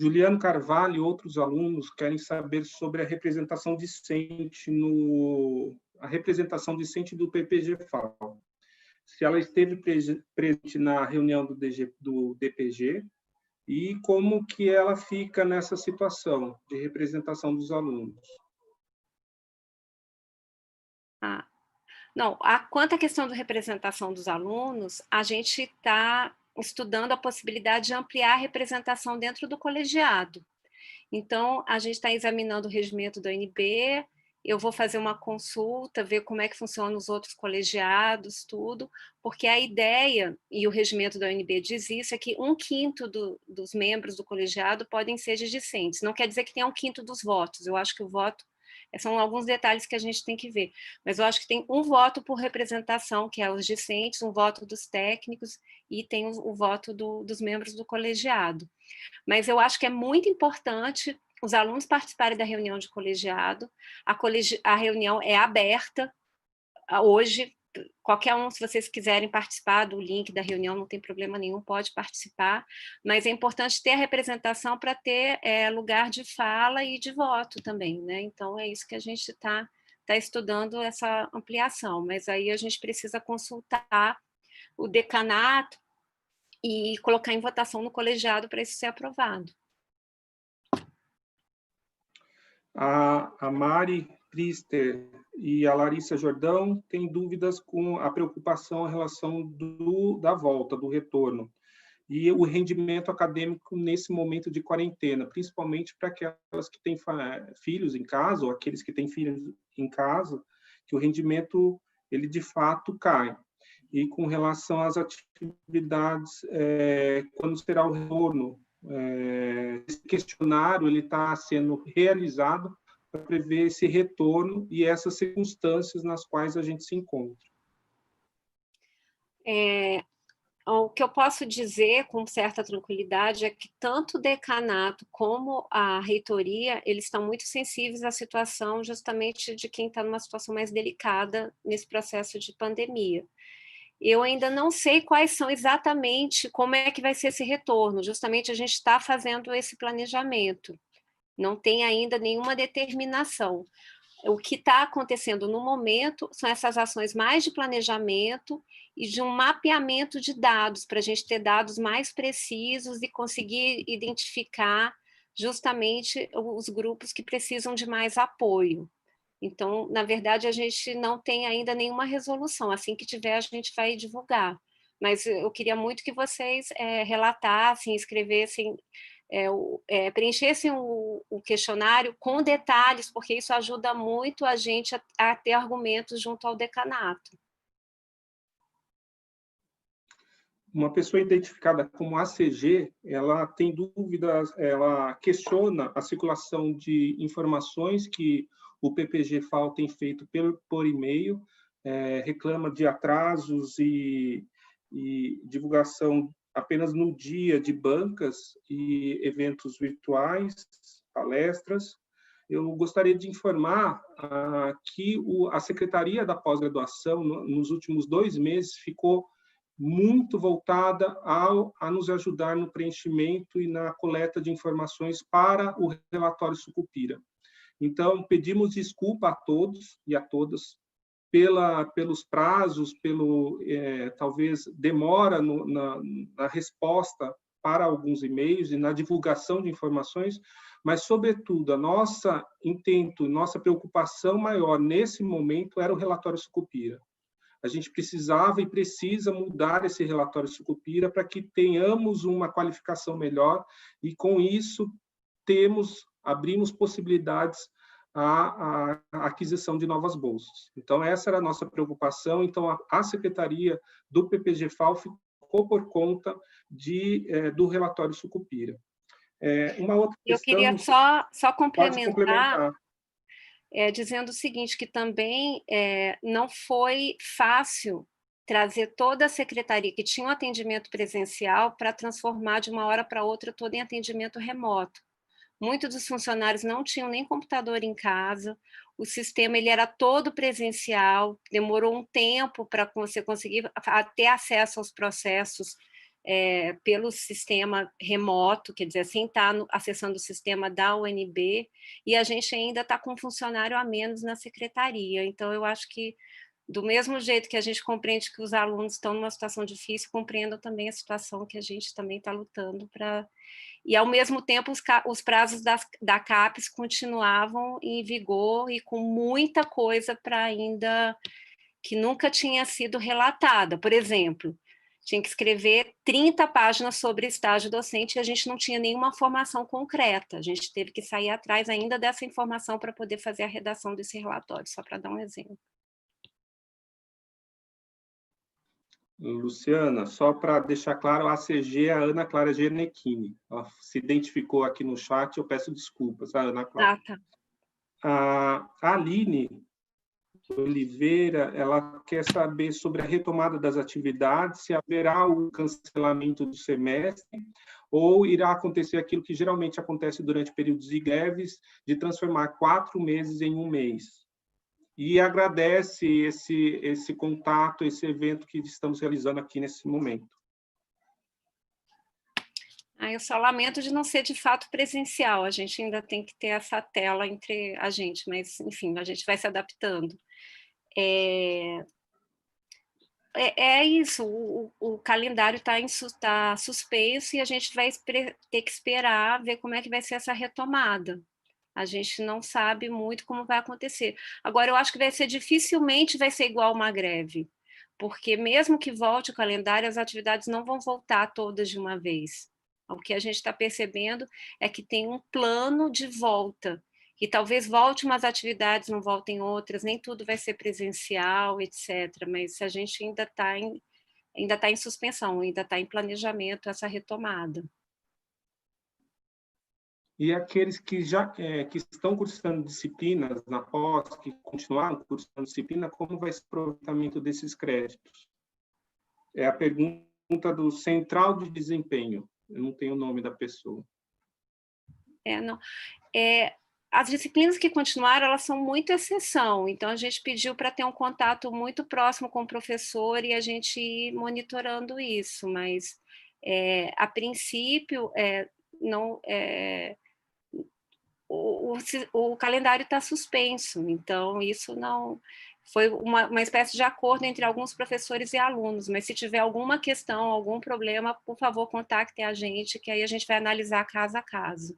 Juliano Carvalho e outros alunos querem saber sobre a representação discente do PPG-FAO. Se ela esteve presente na reunião do DPG e como que ela fica nessa situação de representação dos alunos. Não, quanto à questão da representação dos alunos, a gente está estudando a possibilidade de ampliar a representação dentro do colegiado. Então, a gente está examinando o regimento da UNB, eu vou fazer uma consulta, ver como é que funciona os outros colegiados, tudo, porque a ideia, e o regimento da UNB diz isso, é que 1/5 dos membros do colegiado podem ser de discentes. Não quer dizer que tenha 1/5 dos votos, eu acho que o voto, são alguns detalhes que a gente tem que ver, mas eu acho que tem um voto por representação, que é os discentes, um voto dos técnicos, e tem o voto dos membros do colegiado. Mas eu acho que é muito importante os alunos participarem da reunião de colegiado. A reunião é aberta hoje, qualquer um, se vocês quiserem participar do link da reunião, não tem problema nenhum, pode participar, mas é importante ter a representação para ter lugar de fala e de voto também, né? Então, é isso que a gente está estudando, essa ampliação, mas aí a gente precisa consultar o decanato e colocar em votação no colegiado para isso ser aprovado. A Mari Priester e a Larissa Jordão têm dúvidas com a preocupação em relação da volta, do retorno, e o rendimento acadêmico nesse momento de quarentena, principalmente para aquelas que têm filhos em casa, ou aqueles que têm filhos em casa, que o rendimento, ele de fato cai. E com relação às atividades, quando será o retorno, esse questionário ele está sendo realizado para prever esse retorno e essas circunstâncias nas quais a gente se encontra. O que eu posso dizer com certa tranquilidade é que tanto o decanato como a reitoria, eles estão muito sensíveis à situação justamente de quem está numa situação mais delicada nesse processo de pandemia. Eu ainda não sei quais são exatamente, como é que vai ser esse retorno, justamente a gente está fazendo esse planejamento, não tem ainda nenhuma determinação. O que está acontecendo no momento são essas ações mais de planejamento e de um mapeamento de dados, para a gente ter dados mais precisos e conseguir identificar justamente os grupos que precisam de mais apoio. Então, na verdade, a gente não tem ainda nenhuma resolução. Assim que tiver, a gente vai divulgar. Mas eu queria muito que vocês relatassem, escrevessem, preenchessem o questionário com detalhes, porque isso ajuda muito a gente a ter argumentos junto ao decanato. Uma pessoa identificada como ACG, ela tem dúvidas, ela questiona a circulação de informações que o PPG-FAO tem feito por e-mail, reclama de atrasos e divulgação apenas no dia de bancas e eventos virtuais, palestras. Eu gostaria de informar que a Secretaria da Pós-Graduação, nos últimos 2 meses, ficou muito voltada a nos ajudar no preenchimento e na coleta de informações para o relatório Sucupira. Então, pedimos desculpa a todos e a todas pelos prazos, talvez demora na resposta para alguns e-mails e na divulgação de informações, mas, sobretudo, nossa preocupação maior nesse momento era o relatório Sucupira. A gente precisava e precisa mudar esse relatório Sucupira para que tenhamos uma qualificação melhor e, com isso, abrimos possibilidades à aquisição de novas bolsas. Então, essa era a nossa preocupação. Então, a Secretaria do PPG-FAO ficou por conta do relatório Sucupira. Uma outra questão... Eu queria só complementar. Pode complementar. Dizendo o seguinte, que também não foi fácil trazer toda a secretaria que tinha um atendimento presencial para transformar de uma hora para outra todo em atendimento remoto. Muitos dos funcionários não tinham nem computador em casa, o sistema ele era todo presencial, demorou um tempo para você conseguir ter acesso aos processos pelo sistema remoto, quer dizer, sem estar acessando o sistema da UNB, e a gente ainda está com um funcionário a menos na secretaria. Então, eu acho que, do mesmo jeito que a gente compreende que os alunos estão numa situação difícil, compreendam também a situação que a gente também está lutando para... E, ao mesmo tempo, os prazos da CAPES continuavam em vigor e com muita coisa para ainda... que nunca tinha sido relatada. Por exemplo, tinha que escrever 30 páginas sobre estágio docente e a gente não tinha nenhuma formação concreta. A gente teve que sair atrás ainda dessa informação para poder fazer a redação desse relatório, só para dar um exemplo. Luciana, só para deixar claro, a ACG é a Ana Clara Gianecchini. Ela se identificou aqui no chat, eu peço desculpas, a Ana Clara. Tá. A Aline Oliveira, ela quer saber sobre a retomada das atividades, se haverá o cancelamento do semestre ou irá acontecer aquilo que geralmente acontece durante períodos de greves, de transformar 4 meses em 1 mês. E agradece esse contato, esse evento que estamos realizando aqui nesse momento. Eu só lamento de não ser de fato presencial, a gente ainda tem que ter essa tela entre a gente, mas, enfim, a gente vai se adaptando. É isso, o calendário está suspenso e a gente vai ter que esperar ver como é que vai ser essa retomada. A gente não sabe muito como vai acontecer. Agora, eu acho que dificilmente vai ser igual uma greve, porque mesmo que volte o calendário, as atividades não vão voltar todas de uma vez. O que a gente está percebendo é que tem um plano de volta, que talvez volte umas atividades, não voltem outras, nem tudo vai ser presencial, etc. Mas a gente ainda está em suspensão, ainda está em planejamento essa retomada. E aqueles que já que estão cursando disciplinas na pós, que continuaram cursando disciplina, como vai ser o aproveitamento desses créditos? É a pergunta do Central de Desempenho. Eu não tenho o nome da pessoa. As disciplinas que continuaram, elas são muito exceção, então a gente pediu para ter um contato muito próximo com o professor e a gente ir monitorando isso, mas a princípio o calendário está suspenso, então isso não... Foi uma espécie de acordo entre alguns professores e alunos, mas se tiver alguma questão, algum problema, por favor, contactem a gente, que aí a gente vai analisar caso a caso.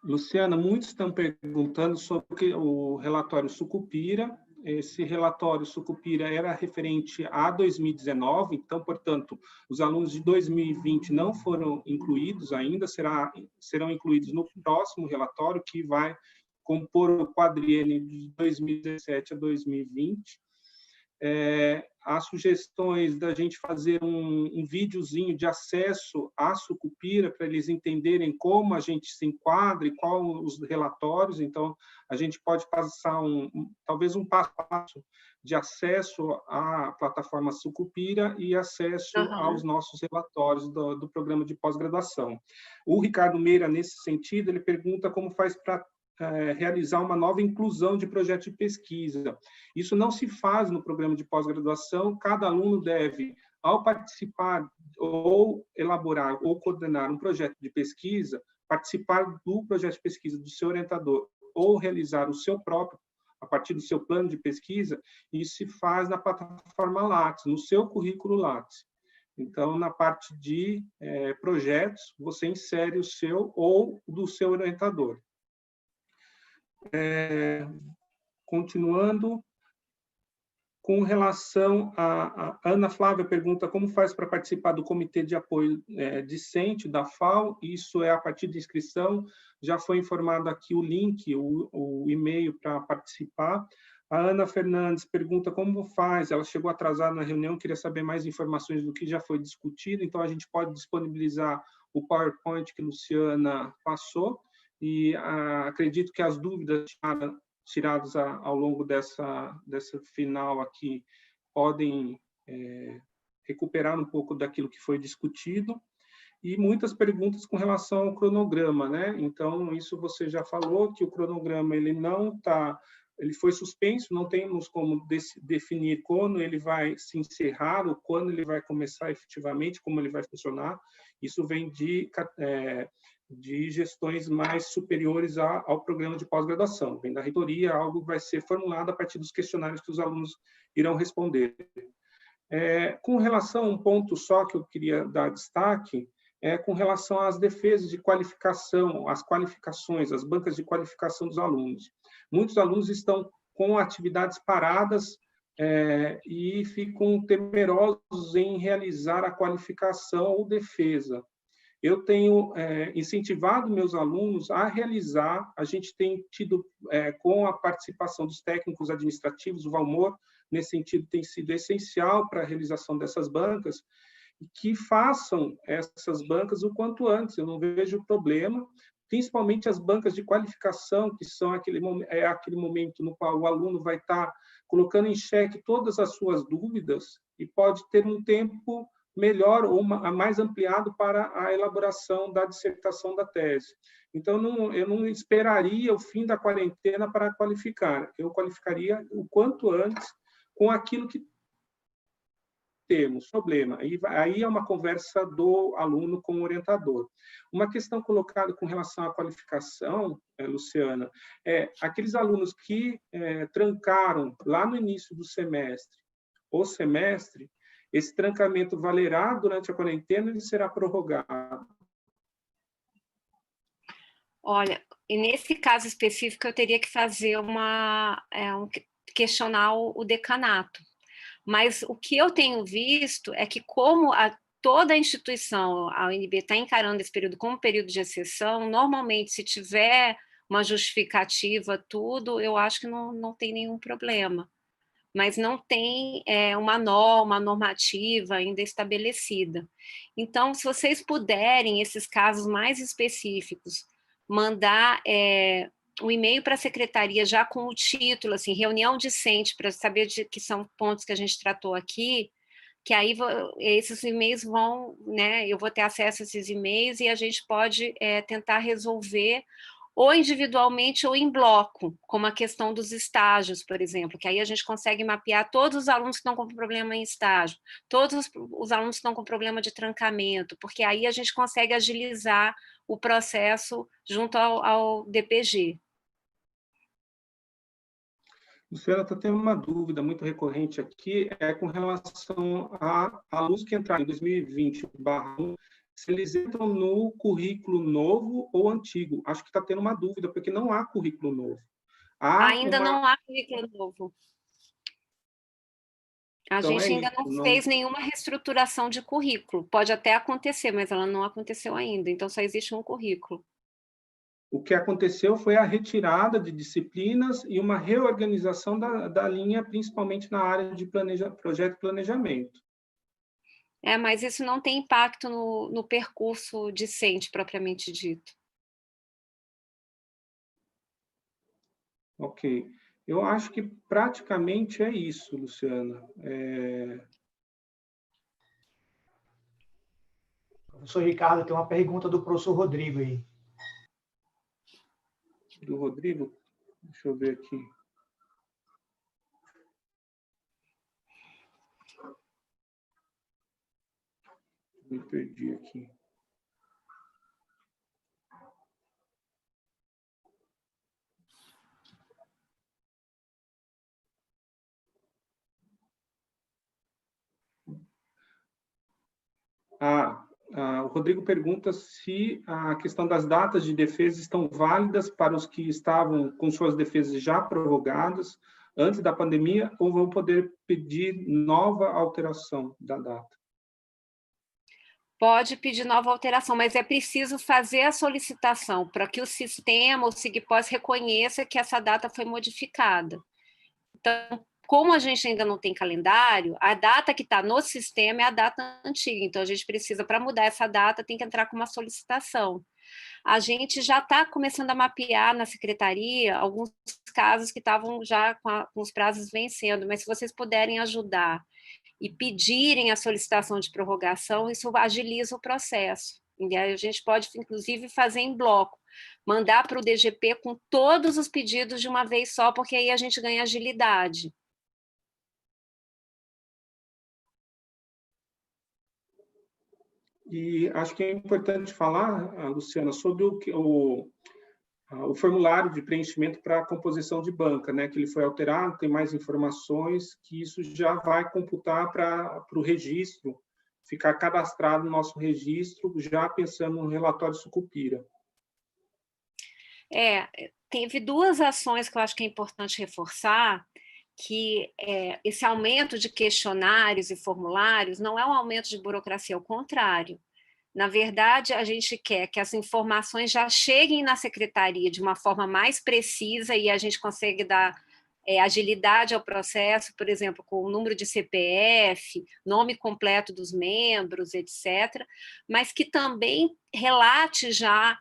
Luciana, muitos estão perguntando sobre o relatório Sucupira. Esse relatório Sucupira era referente a 2019, então, portanto, os alunos de 2020 não foram incluídos ainda, serão incluídos no próximo relatório, que vai compor o quadriênio de 2017 a 2020. As sugestões da gente fazer um videozinho de acesso à Sucupira, para eles entenderem como a gente se enquadra e quais os relatórios. Então, a gente pode passar talvez um passo a passo de acesso à plataforma Sucupira e acesso aos nossos relatórios do programa de pós-graduação. O Ricardo Meira, nesse sentido, ele pergunta como faz para realizar uma nova inclusão de projeto de pesquisa. Isso não se faz no programa de pós-graduação, cada aluno deve, ao participar ou elaborar ou coordenar um projeto de pesquisa, participar do projeto de pesquisa do seu orientador ou realizar o seu próprio, a partir do seu plano de pesquisa, isso se faz na plataforma Lattes, no seu currículo Lattes. Então, na parte de projetos, você insere o seu ou do seu orientador. Continuando, com relação a Ana Flávia pergunta como faz para participar do Comitê de Apoio Discente da FAO. Isso é a partir de inscrição, já foi informado aqui o link, o e-mail para participar. A Ana Fernandes pergunta como faz, ela chegou atrasada na reunião, queria saber mais informações do que já foi discutido, então a gente pode disponibilizar o PowerPoint que a Luciana passou, e acredito que as dúvidas tiradas ao longo dessa final aqui podem recuperar um pouco daquilo que foi discutido, e muitas perguntas com relação ao cronograma, né? Então, isso você já falou, que o cronograma ele não está ele foi suspenso, não temos como definir quando ele vai se encerrar ou quando ele vai começar efetivamente, como ele vai funcionar. Isso vem de gestões mais superiores ao programa de pós-graduação. Vem da reitoria, algo vai ser formulado a partir dos questionários que os alunos irão responder. Com relação a um ponto só que eu queria dar destaque, com relação às defesas de qualificação, as qualificações, as bancas de qualificação dos alunos. Muitos alunos estão com atividades paradas e ficam temerosos em realizar a qualificação ou defesa. Eu tenho incentivado meus alunos a realizar, a gente tem tido, com a participação dos técnicos administrativos, o Valmor, nesse sentido, tem sido essencial para a realização dessas bancas, que façam essas bancas o quanto antes, eu não vejo problema, principalmente as bancas de qualificação, que são aquele momento no qual o aluno vai estar colocando em xeque todas as suas dúvidas e pode ter um tempo melhor ou mais ampliado para a elaboração da dissertação da tese. Então, eu não esperaria o fim da quarentena para qualificar, eu qualificaria o quanto antes com aquilo que temos problema. Aí é uma conversa do aluno com o orientador. Uma questão colocada com relação à qualificação, Luciana, aqueles alunos que trancaram lá no início do semestre ou semestre, esse trancamento valerá durante a quarentena ou ele será prorrogado? Olha, e nesse caso específico eu teria que fazer questionar o decanato. Mas o que eu tenho visto é que, como toda a instituição, a UNB, está encarando esse período como período de exceção, normalmente, se tiver uma justificativa, tudo, eu acho que não tem nenhum problema. Mas não tem uma normativa ainda estabelecida. Então, se vocês puderem, esses casos mais específicos, mandar um e-mail para a secretaria já com o título, assim, reunião discente, para saber que são pontos que a gente tratou aqui, que aí esses e-mails vão, né, eu vou ter acesso a esses e-mails e a gente pode tentar resolver ou individualmente ou em bloco, como a questão dos estágios, por exemplo, que aí a gente consegue mapear todos os alunos que estão com problema em estágio, todos os alunos que estão com problema de trancamento, porque aí a gente consegue agilizar o processo junto ao DPG. Luciana, está tendo uma dúvida muito recorrente aqui, com relação a alunos que entraram em 2020/1, se eles entram no currículo novo ou antigo. Acho que está tendo uma dúvida, porque não há currículo novo. Ainda não há currículo novo. A Então, gente ainda não fez nenhuma reestruturação de currículo. Pode até acontecer, mas ela não aconteceu ainda. Então, só existe um currículo. O que aconteceu foi a retirada de disciplinas e uma reorganização da linha, principalmente na área de projeto e planejamento. Mas isso não tem impacto no percurso discente, propriamente dito. Ok. Eu acho que praticamente é isso, Luciana. Professor Ricardo, tem uma pergunta do professor Rodrigo aí. Do Rodrigo? Deixa eu ver aqui. Me perdi aqui. O Rodrigo pergunta se a questão das datas de defesa estão válidas para os que estavam com suas defesas já prorrogadas antes da pandemia ou vão poder pedir nova alteração da data. Pode pedir nova alteração, mas é preciso fazer a solicitação para que o sistema, o SIGPOS, reconheça que essa data foi modificada. Então, como a gente ainda não tem calendário, a data que está no sistema é a data antiga, então a gente precisa, para mudar essa data, tem que entrar com uma solicitação. A gente já está começando a mapear na secretaria alguns casos que estavam já com os prazos vencendo, mas se vocês puderem ajudar e pedirem a solicitação de prorrogação, isso agiliza o processo. E aí a gente pode, inclusive, fazer em bloco. mandar para o DGP com todos os pedidos de uma vez só, porque aí a gente ganha agilidade. E acho que é importante falar, Luciana, sobre o formulário de preenchimento para a composição de banca, né, que ele foi alterado, tem mais informações, que isso já vai computar para o registro, ficar cadastrado no nosso registro, já pensando no relatório Sucupira. Teve duas ações que eu acho que é importante reforçar, que esse aumento de questionários e formulários não é um aumento de burocracia, ao contrário. Na verdade, a gente quer que as informações já cheguem na secretaria de uma forma mais precisa e a gente consegue dar agilidade ao processo, por exemplo, com o número de CPF, nome completo dos membros, etc., mas que também relate já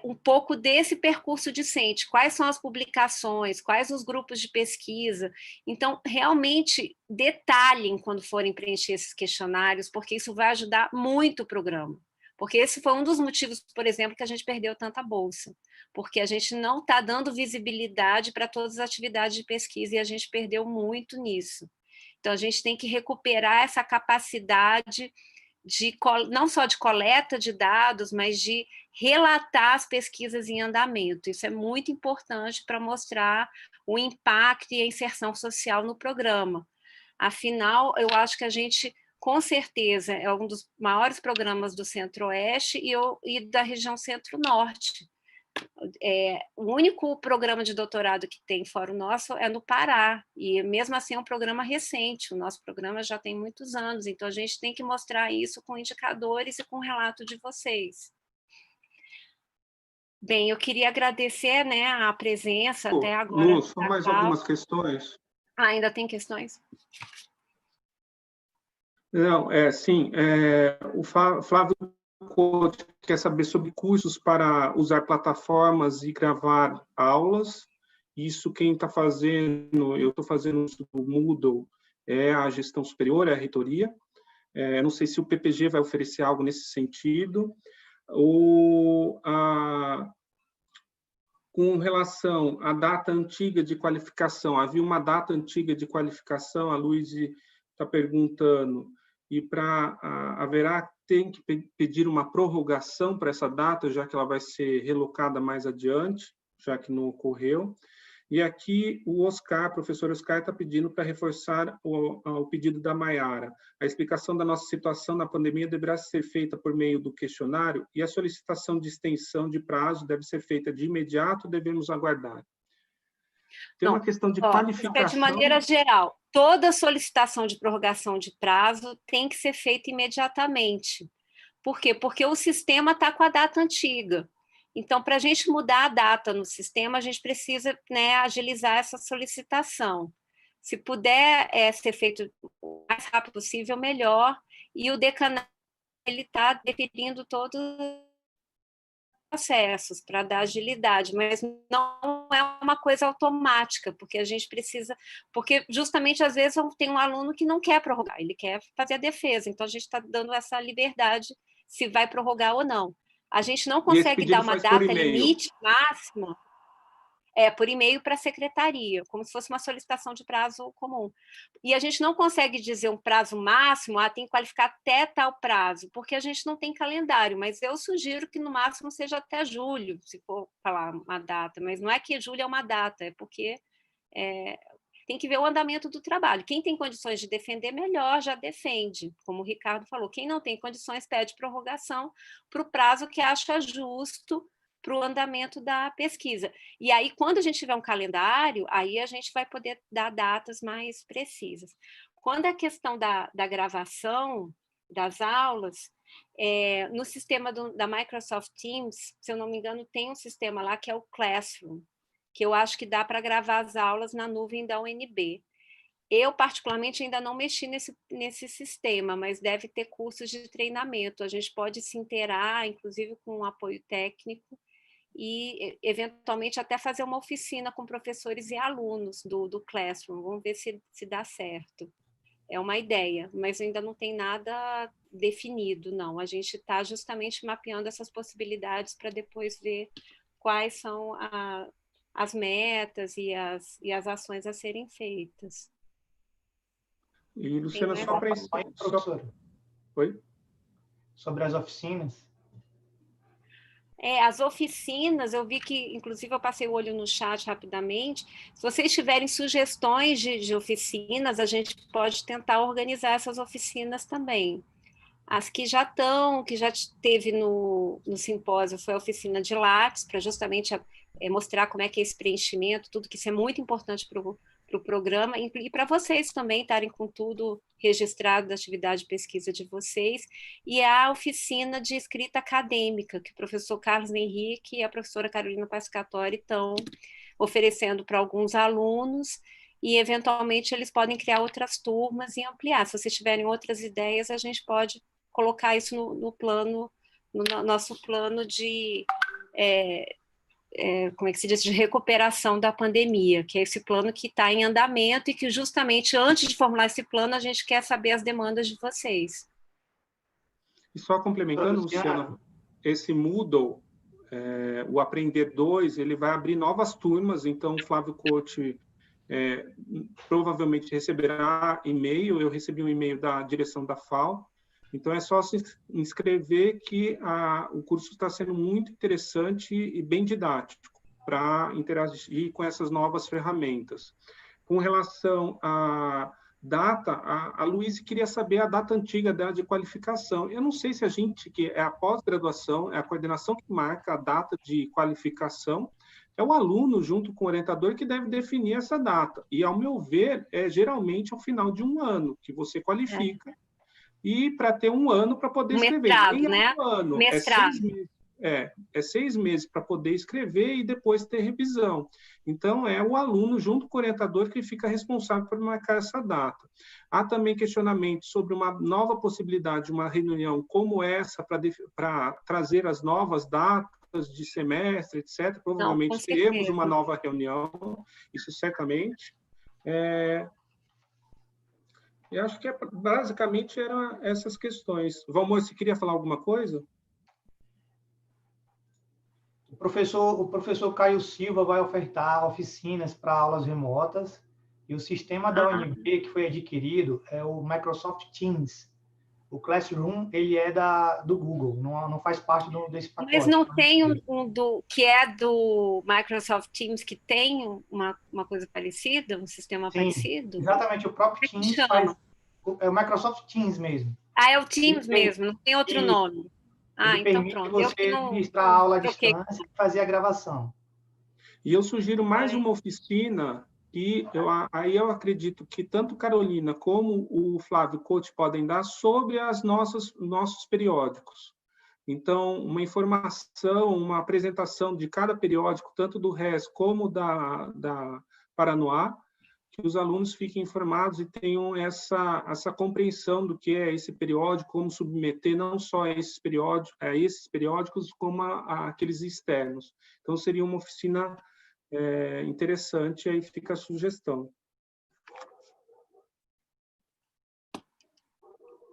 um pouco desse percurso discente, quais são as publicações, quais os grupos de pesquisa. Então, realmente, detalhem quando forem preencher esses questionários, porque isso vai ajudar muito o programa. Porque esse foi um dos motivos, por exemplo, que a gente perdeu tanta bolsa, porque a gente não está dando visibilidade para todas as atividades de pesquisa e a gente perdeu muito nisso. Então, a gente tem que recuperar essa capacidade não só de coleta de dados, mas de relatar as pesquisas em andamento. Isso é muito importante para mostrar o impacto e a inserção social no programa. Afinal, eu acho que a gente, com certeza, é um dos maiores programas do Centro-Oeste e da região Centro-Norte. O único programa de doutorado que tem fora o nosso é no Pará, e mesmo assim é um programa recente, o nosso programa já tem muitos anos, então a gente tem que mostrar isso com indicadores e com o relato de vocês. Bem, eu queria agradecer, né, a presença até agora. Lu, só mais algumas questões. Ainda tem questões? Não, sim, o Flávio Couto quer saber sobre cursos para usar plataformas e gravar aulas. Isso quem está fazendo, eu estou fazendo o Moodle, é a gestão superior, é a reitoria. Não sei se o PPG vai oferecer algo nesse sentido. Com relação à data antiga de qualificação, havia uma data antiga de qualificação, a Luiz está perguntando, e tem que pedir uma prorrogação para essa data, já que ela vai ser relocada mais adiante, já que não ocorreu. E aqui o professor Oscar está pedindo para reforçar o pedido da Maiara. A explicação da nossa situação na pandemia deverá ser feita por meio do questionário e a solicitação de extensão de prazo deve ser feita de imediato ou devemos aguardar? Tem uma questão de qualificação. De maneira geral, toda solicitação de prorrogação de prazo tem que ser feita imediatamente. Por quê? Porque o sistema está com a data antiga. Então, para a gente mudar a data no sistema, a gente precisa, né, agilizar essa solicitação. Se puder ser feito o mais rápido possível, melhor. E o decanato está definindo todos os processos para dar agilidade, mas não é uma coisa automática, porque a gente precisa... Porque, justamente, às vezes, tem um aluno que não quer prorrogar, ele quer fazer a defesa. Então, a gente está dando essa liberdade se vai prorrogar ou não. A gente não consegue dar uma data limite máxima por e-mail para a secretaria, como se fosse uma solicitação de prazo comum. E a gente não consegue dizer um prazo máximo, tem que qualificar até tal prazo, porque a gente não tem calendário, mas eu sugiro que no máximo seja até julho, se for falar uma data, mas não é que julho é uma data, é porque tem que ver o andamento do trabalho. Quem tem condições de defender, melhor, já defende. Como o Ricardo falou, quem não tem condições pede prorrogação para o prazo que acha justo para o andamento da pesquisa. E aí, quando a gente tiver um calendário, aí a gente vai poder dar datas mais precisas. Quando a questão da gravação das aulas, no sistema da Microsoft Teams, se eu não me engano, tem um sistema lá que é o Classroom, que eu acho que dá para gravar as aulas na nuvem da UNB. Eu, particularmente, ainda não mexi nesse sistema, mas deve ter cursos de treinamento. A gente pode se inteirar, inclusive com um apoio técnico, e, eventualmente, até fazer uma oficina com professores e alunos do Classroom. Vamos ver se dá certo. é uma ideia, mas ainda não tem nada definido, não. A gente está justamente mapeando essas possibilidades para depois ver quais são as metas e as ações a serem feitas. E, Luciana, Tem só para... Professora, Oi? sobre as oficinas. As oficinas, eu vi que, inclusive, eu passei o olho no chat rapidamente. Se vocês tiverem sugestões de oficinas, a gente pode tentar organizar essas oficinas também. As que já estão, que já teve no simpósio, foi a oficina de Lattes, para justamente mostrar como é que é esse preenchimento, tudo que isso é muito importante para o programa, e para vocês também estarem com tudo registrado da atividade de pesquisa de vocês, e a oficina de escrita acadêmica, que o professor Carlos Henrique e a professora Carolina Pascatori estão oferecendo para alguns alunos, e eventualmente eles podem criar outras turmas e ampliar. Se vocês tiverem outras ideias, a gente pode colocar isso no plano, no nosso plano de como é que se diz, de recuperação da pandemia, que é esse plano que está em andamento e que justamente antes de formular esse plano a gente quer saber as demandas de vocês. E só complementando, Luciana, esse Moodle, o Aprender 2, ele vai abrir novas turmas, então o Flávio Coach provavelmente receberá e-mail, eu recebi um e-mail da direção da FAO, então é só se inscrever que o curso está sendo muito interessante e bem didático para interagir com essas novas ferramentas. Com relação à data, a Luísa queria saber a data antiga dela de qualificação. Eu não sei se a gente, que é a pós-graduação, é a coordenação que marca a data de qualificação, é o aluno, junto com o orientador, que deve definir essa data. E, ao meu ver, geralmente ao final de um ano que você qualifica, e para ter um ano para poder escrever. Mestrado, Nem né? um ano, Mestrado. 6 meses. É 6 meses para poder escrever e depois ter revisão. Então, é o aluno, junto com o orientador, que fica responsável por marcar essa data. Há também questionamentos sobre uma nova possibilidade de uma reunião como essa para trazer as novas datas de semestre, etc. Provavelmente teremos uma nova reunião, isso certamente. Eu acho que basicamente eram essas questões. Valmor, você queria falar alguma coisa? O professor Caio Silva vai ofertar oficinas para aulas remotas e o sistema da UNB que foi adquirido é o Microsoft Teams. O Classroom, ele é do Google, não faz parte desse pacote. Mas não tem que é do Microsoft Teams, que tem uma coisa parecida, um sistema parecido? Exatamente, o próprio Teams faz... É o Microsoft Teams mesmo. É o Teams mesmo, não tem outro nome. Ele então permite pronto. você ministrar a aula à distância e fazer a gravação. E eu sugiro mais uma oficina, e aí eu acredito que tanto Carolina como o Flávio Coach podem dar sobre nossos periódicos. Então, uma informação, uma apresentação de cada periódico, tanto do RES como da Paranoá, que os alunos fiquem informados e tenham essa compreensão do que é esse periódico, como submeter não só a esses periódicos, como aqueles externos. Então, seria uma oficina interessante, aí fica a sugestão.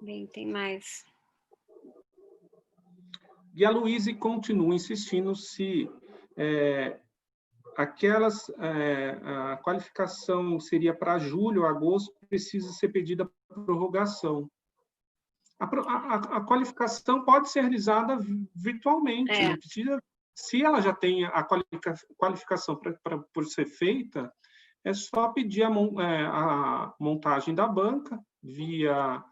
Bem, tem mais. E a Luísa continua insistindo se a qualificação seria para julho ou agosto, precisa ser pedida prorrogação. A qualificação pode ser realizada virtualmente, não precisa. Se ela já tem a qualificação por ser feita, é só pedir a montagem da banca via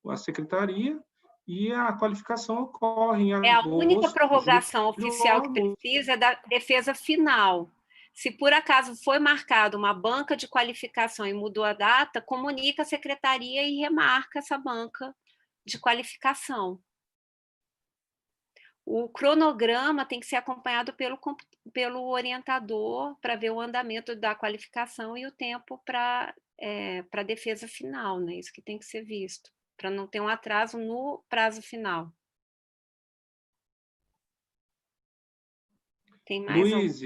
a secretaria e a qualificação ocorre em agosto. A única prorrogação oficial que precisa é da defesa final. Se por acaso foi marcada uma banca de qualificação e mudou a data, comunica a secretaria e remarca essa banca de qualificação. O cronograma tem que ser acompanhado pelo orientador para ver o andamento da qualificação e o tempo para a defesa final, né? Isso que tem que ser visto, para não ter um atraso no prazo final. Tem mais Luiz,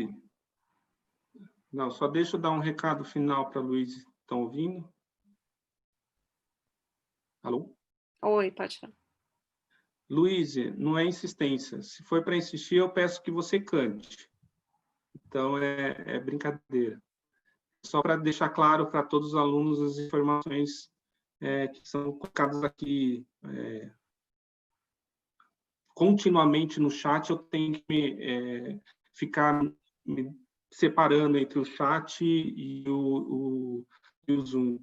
não, só deixa eu dar um recado final para a Luiz, estão ouvindo? Alô? Oi, pode falar. Luiz, não é insistência. Se for para insistir, eu peço que você cante. Então, é brincadeira. Só para deixar claro para todos os alunos as informações que são colocadas aqui continuamente no chat, eu tenho que ficar me separando entre o chat e o Zoom.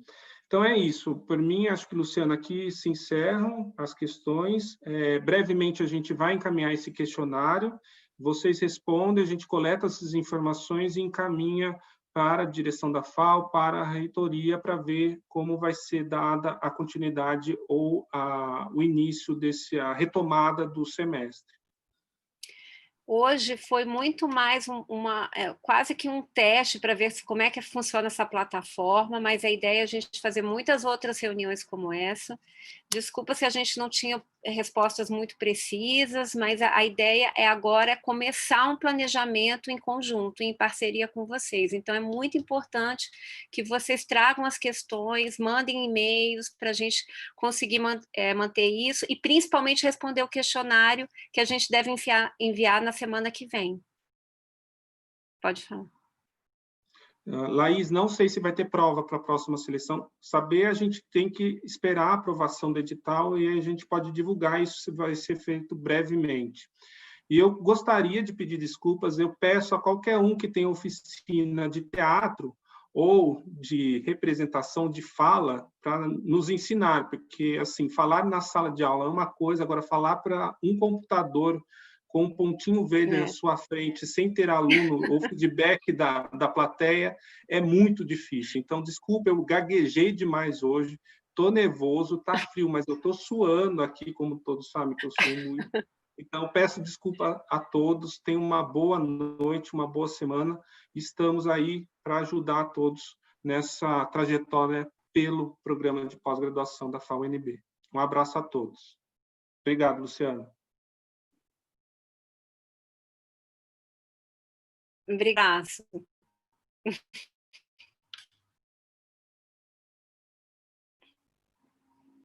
Então, é isso. Por mim, acho que, Luciana, aqui se encerram as questões. Brevemente, a gente vai encaminhar esse questionário, vocês respondem, a gente coleta essas informações e encaminha para a direção da FAO, para a reitoria, para ver como vai ser dada a continuidade ou o início a retomada do semestre. Hoje foi muito mais quase que um teste para ver como é que funciona essa plataforma, mas a ideia é a gente fazer muitas outras reuniões como essa. Desculpa se a gente não tinha respostas muito precisas, mas a ideia agora começar um planejamento em conjunto, em parceria com vocês. Então, é muito importante que vocês tragam as questões, mandem e-mails para a gente conseguir manter isso e, principalmente, responder o questionário que a gente deve enviar na semana que vem. Pode falar. Laís, não sei se vai ter prova para a próxima seleção. Saber, a gente tem que esperar a aprovação do edital e a gente pode divulgar isso, vai ser feito brevemente. E eu gostaria de pedir desculpas, eu peço a qualquer um que tenha oficina de teatro ou de representação de fala para nos ensinar, porque, assim, falar na sala de aula é uma coisa, agora falar para um computador com um pontinho verde na sua frente, sem ter aluno ou feedback da plateia, é muito difícil. Então, desculpa, eu gaguejei demais hoje, estou nervoso, está frio, mas eu estou suando aqui, como todos sabem que eu suo muito. Então, peço desculpa a todos, tenham uma boa noite, uma boa semana. Estamos aí para ajudar a todos nessa trajetória pelo programa de pós-graduação da FAO-NB. Um abraço a todos. Obrigado, Luciano. Obrigada.